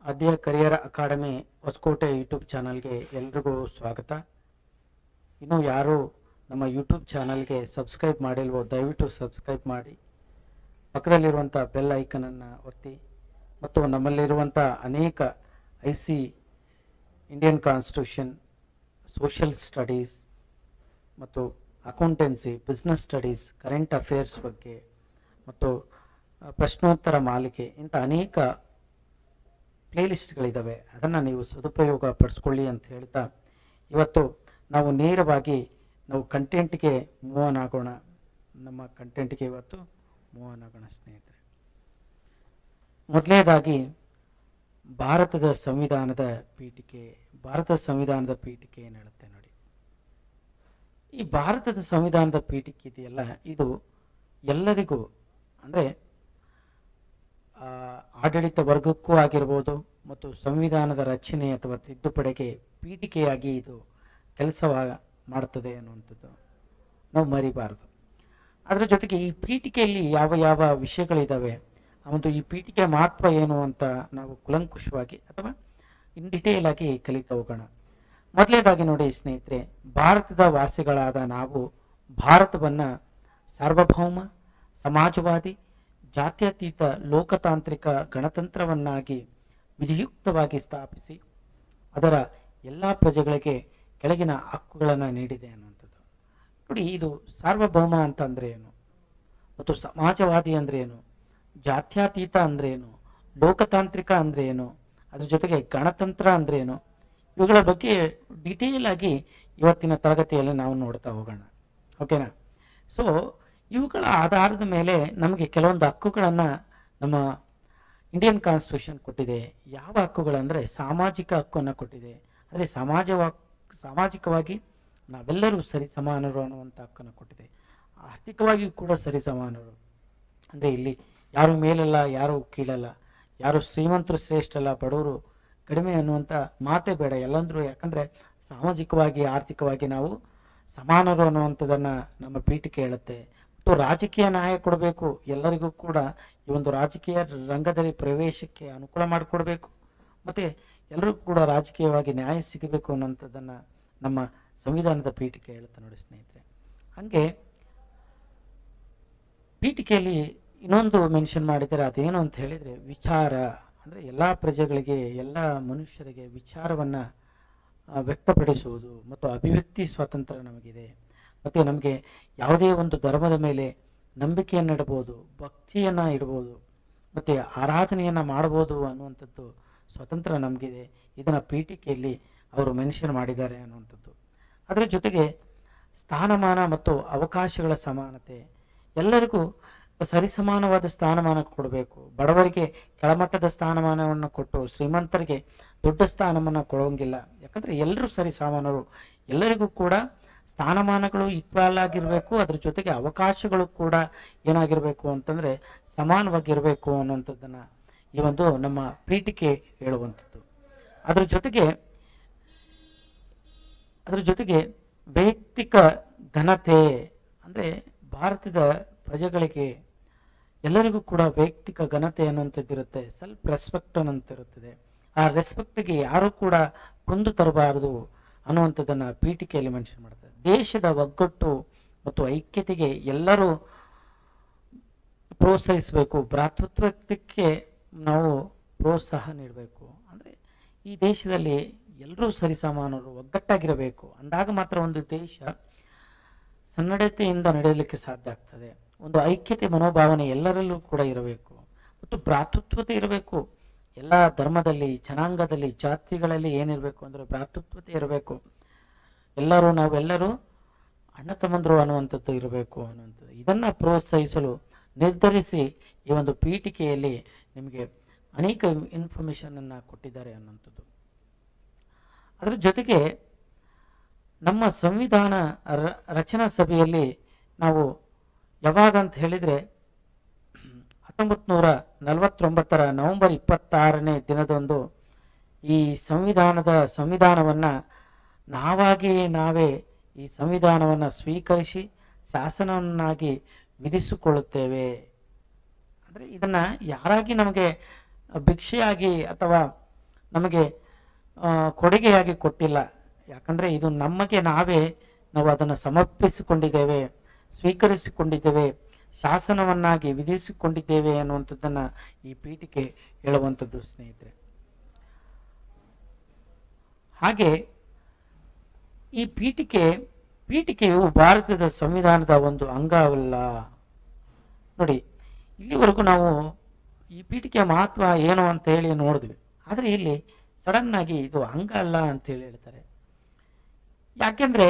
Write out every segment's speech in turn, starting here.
ಆದ್ಯ career academy Hosakote YouTube ಚಾನಲ್ಗೆ ಎಲ್ರಿಗೂ ಸ್ವಾಗತ. ಇನ್ನು ಯಾರು ನಮ್ಮ ಯೂಟ್ಯೂಬ್ ಚಾನಲ್ಗೆ ಸಬ್ಸ್ಕ್ರೈಬ್ ಮಾಡಿಲ್ವೋ ದಯವಿಟ್ಟು ಸಬ್ಸ್ಕ್ರೈಬ್ ಮಾಡಿ, ಪಕ್ಕದಲ್ಲಿರುವಂಥ ಬೆಲ್ ಐಕನನ್ನು ಒತ್ತಿ ಮತ್ತು ನಮ್ಮಲ್ಲಿರುವಂಥ ಅನೇಕ IC Indian constitution, social studies ಮತ್ತು accountancy, business studies, current affairs ಬಗ್ಗೆ ಮತ್ತು ಪ್ರಶ್ನೋತ್ತರ ಮಾಲಿಕೆ ಇಂಥ ಅನೇಕ ಪ್ಲೇಲಿಸ್ಟ್ಗಳಿದ್ದಾವೆ. ಅದನ್ನು ನೀವು ಸದುಪಯೋಗ ಪಡಿಸ್ಕೊಳ್ಳಿ ಅಂತ ಹೇಳ್ತಾ ಇವತ್ತು ನಾವು ನೇರವಾಗಿ ಕಂಟೆಂಟ್ಗೆ ಮೂವ್ ಆನ್ ಆಗೋಣ. ನಮ್ಮ ಕಂಟೆಂಟ್ಗೆ ಇವತ್ತು ಮೂವ್ ಆನ್ ಆಗೋಣ ಸ್ನೇಹಿತರೆ. ಮೊದಲನೇದಾಗಿ ಭಾರತದ ಸಂವಿಧಾನದ ಪೀಠಿಕೆ. ಭಾರತದ ಸಂವಿಧಾನದ ಪೀಠಿಕೆ ಏನು ಹೇಳುತ್ತೆ ನೋಡಿ. ಈ ಭಾರತದ ಸಂವಿಧಾನದ ಪೀಠಿಕೆ ಇದೆಯಲ್ಲ, ಇದು ಎಲ್ಲರಿಗೂ ಅಂದರೆ ಆಡಳಿತ ವರ್ಗಕ್ಕೂ ಆಗಿರ್ಬೋದು ಮತ್ತು ಸಂವಿಧಾನದ ರಚನೆ ಅಥವಾ ತಿದ್ದುಪಡಿಗೆ ಪೀಠಿಕೆಯಾಗಿ ಇದು ಕೆಲಸ ಮಾಡ್ತದೆ ಅನ್ನುವಂಥದ್ದು ನಾವು ಮರಿಬಾರದು. ಅದರ ಜೊತೆಗೆ ಈ ಪೀಠಿಕೆಯಲ್ಲಿ ಯಾವ ಯಾವ ವಿಷಯಗಳಿದ್ದಾವೆ, ಒಂದು ಈ ಪೀಠಿಕೆ ಮಹತ್ವ ಏನು ಅಂತ ನಾವು ಕುಲಂಕುಷವಾಗಿ ಅಥವಾ ಇನ್ ಡಿಟೇಲ್ ಆಗಿ ಕಲಿತಾ ಹೋಗೋಣ. ಮೊದಲನೇದಾಗಿ ನೋಡಿ ಸ್ನೇಹಿತರೆ, ಭಾರತದ ವಾಸಿಗಳಾದ ನಾವು ಭಾರತವನ್ನು ಸಾರ್ವಭೌಮ, ಸಮಾಜವಾದಿ, ಜಾತ್ಯತೀತ, ಲೋಕತಾಂತ್ರಿಕ ಗಣತಂತ್ರವನ್ನಾಗಿ ವಿಧಿಯುಕ್ತವಾಗಿ ಸ್ಥಾಪಿಸಿ ಅದರ ಎಲ್ಲ ಪ್ರಜೆಗಳಿಗೆ ಕೆಳಗಿನ ಹಕ್ಕುಗಳನ್ನು ನೀಡಿದೆ ಅನ್ನುವಂಥದ್ದು ನೋಡಿ. ಇದು ಸಾರ್ವಭೌಮ ಅಂತ ಅಂದರೆ ಏನು, ಮತ್ತು ಸಮಾಜವಾದಿ ಅಂದರೆ ಏನು, ಜಾತ್ಯತೀತ ಅಂದರೆ ಏನು, ಲೋಕತಾಂತ್ರಿಕ ಅಂದರೆ ಏನು, ಅದ್ರ ಜೊತೆಗೆ ಗಣತಂತ್ರ ಅಂದರೆ ಏನು, ಇವುಗಳ ಬಗ್ಗೆ ಡಿಟೇಲ್ ಆಗಿ ಇವತ್ತಿನ ತರಗತಿಯಲ್ಲಿ ನಾವು ನೋಡ್ತಾ ಹೋಗೋಣ. ಓಕೆನಾ? ಸೊ ಇವುಗಳ ಆಧಾರದ ಮೇಲೆ ನಮಗೆ ಕೆಲವೊಂದು ಹಕ್ಕುಗಳನ್ನು ನಮ್ಮ ಇಂಡಿಯನ್ ಕಾನ್ಸ್ಟಿಟ್ಯೂಷನ್ ಕೊಟ್ಟಿದೆ. ಯಾವ ಹಕ್ಕುಗಳಂದರೆ ಸಾಮಾಜಿಕ ಹಕ್ಕನ್ನು ಕೊಟ್ಟಿದೆ. ಅಂದರೆ ಸಾಮಾಜಿಕವಾಗಿ ನಾವೆಲ್ಲರೂ ಸರಿ ಸಮಾನರು ಅನ್ನುವಂಥ ಹಕ್ಕನ್ನು ಕೊಟ್ಟಿದೆ. ಆರ್ಥಿಕವಾಗಿಯೂ ಕೂಡ ಸರಿ ಸಮಾನರು, ಅಂದರೆ ಇಲ್ಲಿ ಯಾರು ಮೇಲಲ್ಲ, ಯಾರು ಕೀಳಲ್ಲ, ಯಾರು ಶ್ರೀಮಂತರು ಶ್ರೇಷ್ಠಲ್ಲ, ಬಡವರು ಕಡಿಮೆ ಅನ್ನುವಂಥ ಮಾತೇ ಬೇಡ, ಎಲ್ಲಂದರೂ. ಯಾಕಂದರೆ ಸಾಮಾಜಿಕವಾಗಿ ಆರ್ಥಿಕವಾಗಿ ನಾವು ಸಮಾನರು ಅನ್ನುವಂಥದ್ದನ್ನು ನಮ್ಮ ಪೀಠಿಕೆ ಹೇಳುತ್ತೆ. ಮತ್ತು ರಾಜಕೀಯ ನ್ಯಾಯ ಕೊಡಬೇಕು, ಎಲ್ಲರಿಗೂ ಕೂಡ ಈ ಒಂದು ರಾಜಕೀಯ ರಂಗದಲ್ಲಿ ಪ್ರವೇಶಕ್ಕೆ ಅನುಕೂಲ ಮಾಡಿಕೊಡ್ಬೇಕು, ಮತ್ತು ಎಲ್ಲರಿಗೂ ಕೂಡ ರಾಜಕೀಯವಾಗಿ ನ್ಯಾಯ ಸಿಗಬೇಕು ಅನ್ನೋಂಥದ್ದನ್ನು ನಮ್ಮ ಸಂವಿಧಾನದ ಪೀಠಿಕೆ ಹೇಳುತ್ತೆ ನೋಡಿ ಸ್ನೇಹಿತರೆ. ಹಾಗೆ ಪೀಠಿಕೆಯಲ್ಲಿ ಇನ್ನೊಂದು ಮೆನ್ಷನ್ ಮಾಡಿದರೆ ಅದೇನು ಅಂತ ಹೇಳಿದರೆ ವಿಚಾರ. ಅಂದರೆ ಎಲ್ಲ ಪ್ರಜೆಗಳಿಗೆ, ಎಲ್ಲ ಮನುಷ್ಯರಿಗೆ ವಿಚಾರವನ್ನು ವ್ಯಕ್ತಪಡಿಸುವುದು ಮತ್ತು ಅಭಿವ್ಯಕ್ತಿ ಸ್ವಾತಂತ್ರ್ಯ ನಮಗಿದೆ. ಮತ್ತು ನಮಗೆ ಯಾವುದೇ ಒಂದು ಧರ್ಮದ ಮೇಲೆ ನಂಬಿಕೆಯನ್ನು ಇಡ್ಬೋದು, ಭಕ್ತಿಯನ್ನು ಇಡ್ಬೋದು, ಮತ್ತು ಆರಾಧನೆಯನ್ನು ಮಾಡ್ಬೋದು ಅನ್ನುವಂಥದ್ದು ಸ್ವತಂತ್ರ ನಮಗಿದೆ. ಇದನ್ನು ಪೀಠಿಕೆಯಲ್ಲಿ ಅವರು ಮೆನ್ಷನ್ ಮಾಡಿದ್ದಾರೆ ಅನ್ನುವಂಥದ್ದು. ಅದರ ಜೊತೆಗೆ ಸ್ಥಾನಮಾನ ಮತ್ತು ಅವಕಾಶಗಳ ಸಮಾನತೆ, ಎಲ್ಲರಿಗೂ ಸರಿಸಮಾನವಾದ ಸ್ಥಾನಮಾನ ಕೊಡಬೇಕು. ಬಡವರಿಗೆ ಕೆಳಮಟ್ಟದ ಸ್ಥಾನಮಾನವನ್ನು ಕೊಟ್ಟು ಶ್ರೀಮಂತರಿಗೆ ದೊಡ್ಡ ಸ್ಥಾನಮಾನ ಕೊಡೋಂಗಿಲ್ಲ. ಯಾಕಂದರೆ ಎಲ್ಲರೂ ಸರಿ ಸಮಾನರು, ಎಲ್ಲರಿಗೂ ಕೂಡ ಸ್ಥಾನಮಾನಗಳು ಈಕ್ವಲ್ ಆಗಿರಬೇಕು. ಅದ್ರ ಜೊತೆಗೆ ಅವಕಾಶಗಳು ಕೂಡ ಏನಾಗಿರಬೇಕು ಅಂತಂದರೆ ಸಮಾನವಾಗಿರಬೇಕು ಅನ್ನುವಂಥದ್ದನ್ನು ಈ ಒಂದು ನಮ್ಮ ಪೀಠಿಕೆ ಹೇಳುವಂಥದ್ದು. ಅದ್ರ ಜೊತೆಗೆ ವೈಯಕ್ತಿಕ ಘನತೆ, ಅಂದರೆ ಭಾರತದ ಪ್ರಜೆಗಳಿಗೆ ಎಲ್ಲರಿಗೂ ಕೂಡ ವೈಯಕ್ತಿಕ ಘನತೆ ಅನ್ನುವಂಥದ್ದು ಇರುತ್ತೆ, ಸೆಲ್ಫ್ ರೆಸ್ಪೆಕ್ಟ್ ಅನ್ನುವಂತಿರುತ್ತದೆ. ಆ ರೆಸ್ಪೆಕ್ಟ್ಗೆ ಯಾರೂ ಕೂಡ ಕುಂದು ತರಬಾರದು ಅನ್ನುವಂಥದ್ದನ್ನು ಪೀಠಿಕೆಯಲ್ಲಿ ಮೆನ್ಷನ್ ಮಾಡ್ತಾರೆ. ದೇಶದ ಒಗ್ಗಟ್ಟು ಮತ್ತು ಐಕ್ಯತೆಗೆ ಎಲ್ಲರೂ ಪ್ರೋತ್ಸಾಹಿಸಬೇಕು, ಭ್ರಾತೃತ್ವಕ್ಕೆ ನಾವು ಪ್ರೋತ್ಸಾಹ ನೀಡಬೇಕು. ಅಂದರೆ ಈ ದೇಶದಲ್ಲಿ ಎಲ್ಲರೂ ಸರಿಸಮಾನರು, ಒಗ್ಗಟ್ಟಾಗಿರಬೇಕು. ಅಂದಾಗ ಮಾತ್ರ ಒಂದು ದೇಶ ಸನ್ನಡತೆಯಿಂದ ನಡೆಯಲಿಕ್ಕೆ ಸಾಧ್ಯ ಆಗ್ತದೆ. ಒಂದು ಐಕ್ಯತೆ ಮನೋಭಾವನೆ ಎಲ್ಲರಲ್ಲೂ ಕೂಡ ಇರಬೇಕು, ಮತ್ತು ಭ್ರಾತೃತ್ವತೆ ಇರಬೇಕು. ಎಲ್ಲ ಧರ್ಮದಲ್ಲಿ, ಜನಾಂಗದಲ್ಲಿ, ಜಾತಿಗಳಲ್ಲಿ ಏನಿರಬೇಕು ಅಂದರೆ ಭ್ರಾತೃತ್ವತೆ ಇರಬೇಕು. ನಾವೆಲ್ಲರೂ ಅಣ್ಣ ತಮ್ಮಂದರು ಅನ್ನುವಂಥದ್ದು ಇರಬೇಕು ಅನ್ನುವಂಥದ್ದು. ಇದನ್ನು ಪ್ರೋತ್ಸಾಹಿಸಲು ನಿರ್ಧರಿಸಿ ಈ ಒಂದು ಪೀಠಿಕೆಯಲ್ಲಿ ನಿಮಗೆ ಅನೇಕ ಇನ್ಫಾರ್ಮೇಷನನ್ನು ಕೊಟ್ಟಿದ್ದಾರೆ ಅನ್ನುವಂಥದ್ದು. ಅದರ ಜೊತೆಗೆ ನಮ್ಮ ಸಂವಿಧಾನ ರಚನಾ ಸಭೆಯಲ್ಲಿ ನಾವು ಯಾವಾಗ ಅಂತ ಹೇಳಿದರೆ 1949 ನವೆಂಬರ್ 26ನೇ ದಿನದಂದು ಈ ಸಂವಿಧಾನವನ್ನು ನಾವೇ ಈ ಸಂವಿಧಾನವನ್ನು ಸ್ವೀಕರಿಸಿ ಶಾಸನವನ್ನಾಗಿ ವಿಧಿಸಿಕೊಳ್ಳುತ್ತೇವೆ. ಅಂದರೆ ಇದನ್ನು ಯಾರಾಗಿ ನಮಗೆ ಭಿಕ್ಷೆಯಾಗಿ ಅಥವಾ ನಮಗೆ ಕೊಡುಗೆಯಾಗಿ ಕೊಟ್ಟಿಲ್ಲ. ಯಾಕಂದರೆ ಇದು ನಮಗೆ ನಾವು ಅದನ್ನು ಸಮರ್ಪಿಸಿಕೊಂಡಿದ್ದೇವೆ, ಸ್ವೀಕರಿಸಿಕೊಂಡಿದ್ದೇವೆ, ಶಾಸನವನ್ನಾಗಿ ವಿಧಿಸಿಕೊಂಡಿದ್ದೇವೆ ಅನ್ನುವಂಥದ್ದನ್ನು ಈ ಪೀಠಿಕೆ ಹೇಳುವಂಥದ್ದು ಸ್ನೇಹಿತರೆ. ಹಾಗೆ ಈ ಪೀಠಿಕೆಯು ಭಾರತದ ಸಂವಿಧಾನದ ಒಂದು ಅಂಗವಲ್ಲ. ನೋಡಿ, ಇಲ್ಲಿವರೆಗೂ ನಾವು ಈ ಪೀಠಿಕೆಯ ಮಹತ್ವ ಏನು ಅಂತ ಹೇಳಿ ನೋಡಿದ್ವಿ. ಆದರೆ ಇಲ್ಲಿ ಸಡನ್ ಆಗಿ ಇದು ಅಂಗ ಅಲ್ಲ ಅಂತೇಳಿ ಹೇಳ್ತಾರೆ. ಯಾಕೆಂದರೆ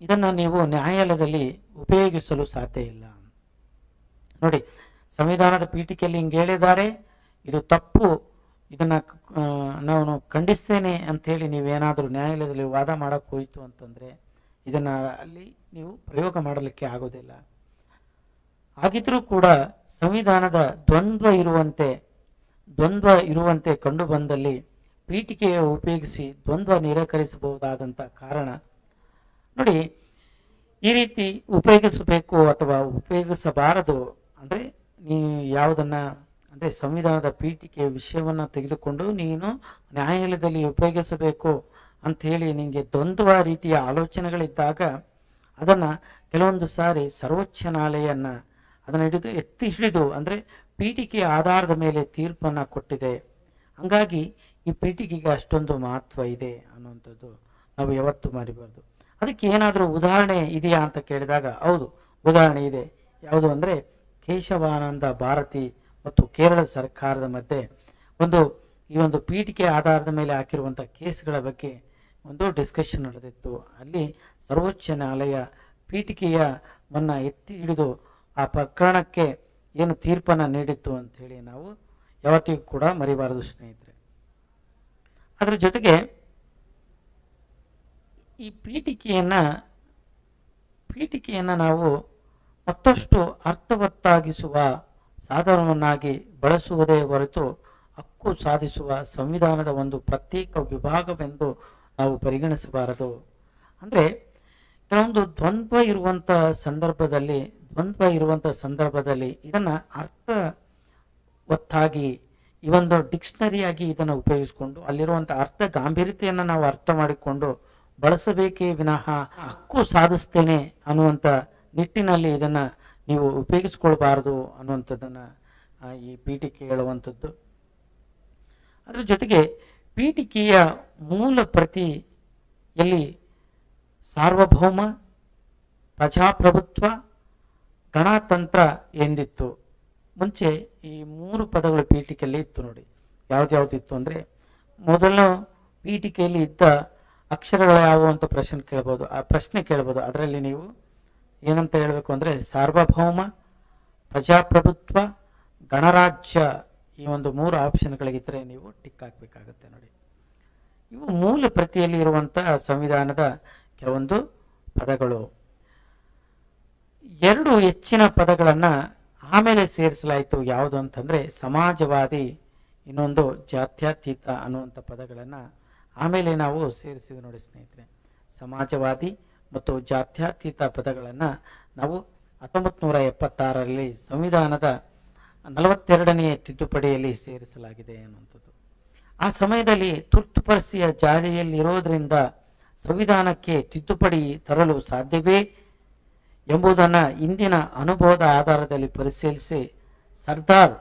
ಇದನ್ನು ನೀವು ನ್ಯಾಯಾಲಯದಲ್ಲಿ ಉಪಯೋಗಿಸಲು ಸಾಧ್ಯ ಇಲ್ಲ. ನೋಡಿ, ಸಂವಿಧಾನದ ಪೀಠಿಕೆಯಲ್ಲಿ ಹಿಂಗೆ ಹೇಳಿದ್ದಾರೆ, ಇದು ತಪ್ಪು, ಇದನ್ನು ನಾನು ಖಂಡಿಸ್ತೇನೆ ಅಂಥೇಳಿ ನೀವೇನಾದರೂ ನ್ಯಾಯಾಲಯದಲ್ಲಿ ವಾದ ಮಾಡೋಕ್ಕೆ ಹೋಯಿತು ಅಂತಂದರೆ ಇದನ್ನು ಅಲ್ಲಿ ನೀವು ಪ್ರಯೋಗ ಮಾಡಲಿಕ್ಕೆ ಆಗೋದಿಲ್ಲ. ಹಾಗಿದ್ರೂ ಕೂಡ ಸಂವಿಧಾನದ ದ್ವಂದ್ವ ಇರುವಂತೆ ಕಂಡು ಬಂದಲ್ಲಿ ಪೀಠಿಕೆಯ ಉಪಯೋಗಿಸಿ ದ್ವಂದ್ವ ನಿರಾಕರಿಸಬಹುದಾದಂಥ ಕಾರಣ. ನೋಡಿ, ಈ ರೀತಿ ಉಪಯೋಗಿಸಬೇಕು ಅಥವಾ ಉಪಯೋಗಿಸಬಾರದು ಅಂದರೆ ನೀವು ಯಾವುದನ್ನು ಅಂದರೆ ಸಂವಿಧಾನದ ಪೀಠಿಕೆಯ ವಿಷಯವನ್ನು ತೆಗೆದುಕೊಂಡು ನೀನು ನ್ಯಾಯಾಲಯದಲ್ಲಿ ಉಪಯೋಗಿಸಬೇಕು ಅಂಥೇಳಿ ನಿಮಗೆ ದ್ವಂದ್ವ ರೀತಿಯ ಆಲೋಚನೆಗಳಿದ್ದಾಗ ಅದನ್ನು ಕೆಲವೊಂದು ಸಾರಿ ಸರ್ವೋಚ್ಚ ನ್ಯಾಯಾಲಯವನ್ನು ಅದನ್ನು ಎತ್ತಿ ಹಿಡಿದು ಅಂದರೆ ಪೀಠಿಕೆಯ ಆಧಾರದ ಮೇಲೆ ತೀರ್ಪನ್ನು ಕೊಟ್ಟಿದೆ. ಹಾಗಾಗಿ ಈ ಪೀಠಿಕೆಗೆ ಅಷ್ಟೊಂದು ಮಹತ್ವ ಇದೆ ಅನ್ನುವಂಥದ್ದು ನಾವು ಯಾವತ್ತೂ ಮರಿಬಾರ್ದು. ಅದಕ್ಕೆ ಏನಾದರೂ ಉದಾಹರಣೆ ಇದೆಯಾ ಅಂತ ಕೇಳಿದಾಗ ಹೌದು, ಉದಾಹರಣೆ ಇದೆ. ಯಾವುದು ಅಂದರೆ ಕೇಶವಾನಂದ ಭಾರತಿ ಮತ್ತು ಕೇರಳ ಸರ್ಕಾರದ ಮಧ್ಯೆ ಈ ಒಂದು ಪೀಠಿಕೆ ಆಧಾರದ ಮೇಲೆ ಹಾಕಿರುವಂಥ ಕೇಸ್ಗಳ ಬಗ್ಗೆ ಒಂದು ಡಿಸ್ಕಷನ್ ನಡೆದಿತ್ತು. ಅಲ್ಲಿ ಸರ್ವೋಚ್ಚ ನ್ಯಾಯಾಲಯ ಪೀಠಿಕೆಯನ್ನು ಎತ್ತಿ ಹಿಡಿದು ಆ ಪ್ರಕರಣಕ್ಕೆ ಏನು ತೀರ್ಪನ್ನು ನೀಡಿತ್ತು ಅಂಥೇಳಿ ನಾವು ಯಾವತ್ತಿಗೂ ಕೂಡ ಮರಿಬಾರದು ಸ್ನೇಹಿತರೆ. ಅದರ ಜೊತೆಗೆ ಈ ಪೀಠಿಕೆಯನ್ನು ನಾವು ಮತ್ತಷ್ಟು ಅರ್ಥವತ್ತಾಗಿಸುವ ಸಾಧನವನ್ನಾಗಿ ಬಳಸುವುದೇ ಹೊರತು ಹಕ್ಕು ಸಾಧಿಸುವ ಸಂವಿಧಾನದ ಒಂದು ಪ್ರತ್ಯೇಕ ವಿಭಾಗವೆಂದು ನಾವು ಪರಿಗಣಿಸಬಾರದು. ಅಂದರೆ ಕೆಲವೊಂದು ದ್ವಂದ್ವ ಇರುವಂಥ ಸಂದರ್ಭದಲ್ಲಿ ಇದನ್ನು ಅರ್ಥವತ್ತಾಗಿ ಈ ಒಂದು ಡಿಕ್ಷನರಿಯಾಗಿ ಇದನ್ನು ಉಪಯೋಗಿಸಿಕೊಂಡು ಅಲ್ಲಿರುವಂಥ ಅರ್ಥ ಗಾಂಭೀರ್ಯತೆಯನ್ನು ನಾವು ಅರ್ಥ ಮಾಡಿಕೊಂಡು ಬಳಸಬೇಕೇ ವಿನಃ ಹಕ್ಕು ಸಾಧಿಸ್ತೇನೆ ಅನ್ನುವಂಥ ನಿಟ್ಟಿನಲ್ಲಿ ಇದನ್ನು ನೀವು ಉಪಯೋಗಿಸ್ಕೊಳ್ಬಾರ್ದು ಅನ್ನುವಂಥದ್ದನ್ನು ಈ ಪೀಠಿಕೆ ಹೇಳುವಂಥದ್ದು. ಅದರ ಜೊತೆಗೆ ಪೀಠಿಕೆಯ ಮೂಲ ಪ್ರತಿಯಲ್ಲಿ ಸಾರ್ವಭೌಮ, ಪ್ರಜಾಪ್ರಭುತ್ವ, ಗಣತಂತ್ರ ಎಂದಿತ್ತು. ಮುಂಚೆ ಈ 3 ಪದಗಳು ಪೀಠಿಕೆಯಲ್ಲಿ ಇತ್ತು. ನೋಡಿ, ಯಾವ್ದ್ಯಾವ್ದಿತ್ತು ಅಂದರೆ ಮೊದಲ ಪೀಠಿಕೆಯಲ್ಲಿ ಇದ್ದ ಅಕ್ಷರಗಳು ಯಾವುವು ಅಂತ ಪ್ರಶ್ನೆ ಕೇಳ್ಬೋದು. ಅದರಲ್ಲಿ ನೀವು ಏನಂತ ಹೇಳಬೇಕು ಅಂದರೆ ಸಾರ್ವಭೌಮ, ಪ್ರಜಾಪ್ರಭುತ್ವ, ಗಣರಾಜ್ಯ, ಈ ಒಂದು 3 ಆಪ್ಷನ್ಗಳಿಗಿದ್ದರೆ ನೀವು ಟಿಕ್ ಹಾಕಬೇಕಾಗುತ್ತೆ. ನೋಡಿ, ಇವು ಮೂಲ ಪ್ರತಿಯಲ್ಲಿ ಇರುವಂತಹ ಸಂವಿಧಾನದ ಕೆಲವೊಂದು ಪದಗಳು. 2 ಹೆಚ್ಚಿನ ಪದಗಳನ್ನು ಆಮೇಲೆ ಸೇರಿಸಲಾಯಿತು. ಯಾವುದು ಅಂತಂದರೆ ಸಮಾಜವಾದಿ, ಇನ್ನೊಂದು ಜಾತ್ಯತೀತ ಅನ್ನುವಂಥ ಪದಗಳನ್ನು ಆಮೇಲೆ ನಾವು ಸೇರಿಸಿದ್ವಿ. ನೋಡಿ ಸ್ನೇಹಿತರೆ, ಸಮಾಜವಾದಿ ಮತ್ತು ಜಾತ್ಯತೀತ ಪದಗಳನ್ನು ನಾವು 1976ರಲ್ಲಿ ಸಂವಿಧಾನದ 42ನೇ ತಿದ್ದುಪಡಿಯಲ್ಲಿ ಸೇರಿಸಲಾಗಿದೆ ಅನ್ನುವಂಥದ್ದು. ಆ ಸಮಯದಲ್ಲಿ ತುರ್ತು ಪರಿಸ್ಥಿತಿಯ ಜಾರಿಯಲ್ಲಿರೋದ್ರಿಂದ ಸಂವಿಧಾನಕ್ಕೆ ತಿದ್ದುಪಡಿ ತರಲು ಸಾಧ್ಯವೇ ಎಂಬುದನ್ನು ಇಂದಿನ ಅನುಭವದ ಆಧಾರದಲ್ಲಿ ಪರಿಶೀಲಿಸಿ ಸರ್ದಾರ್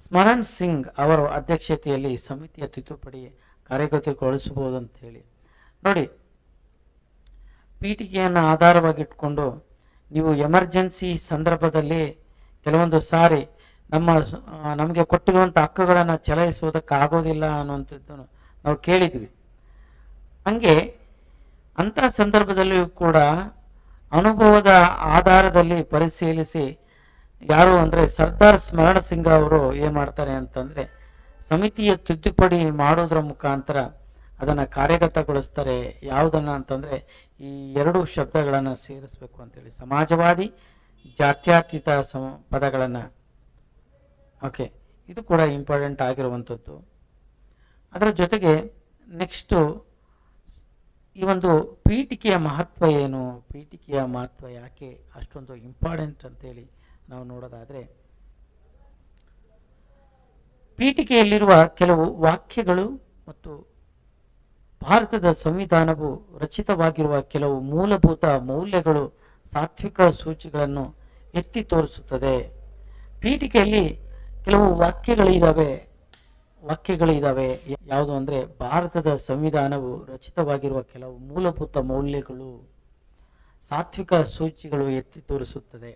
ಸ್ಮರಣ್ ಸಿಂಗ್ ಅವರ ಅಧ್ಯಕ್ಷತೆಯಲ್ಲಿ ಸಮಿತಿಯ ತಿದ್ದುಪಡಿ ಕಾರ್ಯಗತಗೊಳಿಸಬಹುದು ಅಂತ ಹೇಳಿ. ನೋಡಿ, ಪೀಠಿಕೆಯನ್ನು ಆಧಾರವಾಗಿಟ್ಕೊಂಡು ನೀವು ಎಮರ್ಜೆನ್ಸಿ ಸಂದರ್ಭದಲ್ಲಿ ಕೆಲವೊಂದು ಸಾರಿ ನಮಗೆ ಕೊಟ್ಟಿರುವಂಥ ಹಕ್ಕುಗಳನ್ನು ಚಲಾಯಿಸುವುದಕ್ಕಾಗೋದಿಲ್ಲ ಅನ್ನುವಂಥದ್ದನ್ನು ನಾವು ಕೇಳಿದ್ವಿ. ಹಂಗೆ ಅಂಥ ಸಂದರ್ಭದಲ್ಲಿಯೂ ಕೂಡ ಅನುಭವದ ಆಧಾರದಲ್ಲಿ ಪರಿಶೀಲಿಸಿ ಯಾರು ಅಂದರೆ ಸರ್ದಾರ್ ಸ್ಮರಣ್ ಸಿಂಗ್ ಅವರು ಏನು ಮಾಡ್ತಾರೆ ಅಂತಂದರೆ ಸಮಿತಿಯ ತಿದ್ದುಪಡಿ ಮಾಡೋದ್ರ ಮುಖಾಂತರ ಅದನ್ನು ಕಾರ್ಯಗತಗೊಳಿಸ್ತಾರೆ. ಯಾವುದನ್ನು ಅಂತಂದರೆ ಈ 2 ಶಬ್ದಗಳನ್ನು ಸೇರಿಸಬೇಕು ಅಂತೇಳಿ, ಸಮಾಜವಾದಿ, ಜಾತ್ಯತೀತ ಪದಗಳನ್ನು. ಓಕೆ, ಇದು ಕೂಡ ಇಂಪಾರ್ಟೆಂಟ್ ಆಗಿರುವಂಥದ್ದು. ಅದರ ಜೊತೆಗೆ ನೆಕ್ಸ್ಟು ಈ ಒಂದು ಪೀಠಿಕೆಯ ಮಹತ್ವ ಏನು, ಪೀಠಿಕೆಯ ಮಹತ್ವ ಯಾಕೆ ಅಷ್ಟೊಂದು ಇಂಪಾರ್ಟೆಂಟ್ ಅಂತೇಳಿ ನಾವು ನೋಡೋದಾದರೆ, ಪೀಠಿಕೆಯಲ್ಲಿರುವ ಕೆಲವು ವಾಕ್ಯಗಳು ಮತ್ತು ಭಾರತದ ಸಂವಿಧಾನವು ರಚಿತವಾಗಿರುವ ಕೆಲವು ಮೂಲಭೂತ ಮೌಲ್ಯಗಳು ಸಾತ್ವಿಕ ಸೂಚಿಗಳನ್ನು ಎತ್ತಿ ತೋರಿಸುತ್ತದೆ. ಪೀಠಿಕೆಯಲ್ಲಿ ಕೆಲವು ವಾಕ್ಯಗಳಿದಾವೆ. ಯಾವುದು ಅಂದರೆ, ಭಾರತದ ಸಂವಿಧಾನವು ರಚಿತವಾಗಿರುವ ಕೆಲವು ಮೂಲಭೂತ ಮೌಲ್ಯಗಳು ಸಾತ್ವಿಕ ಸೂಚಿಗಳು ಎತ್ತಿ ತೋರಿಸುತ್ತದೆ.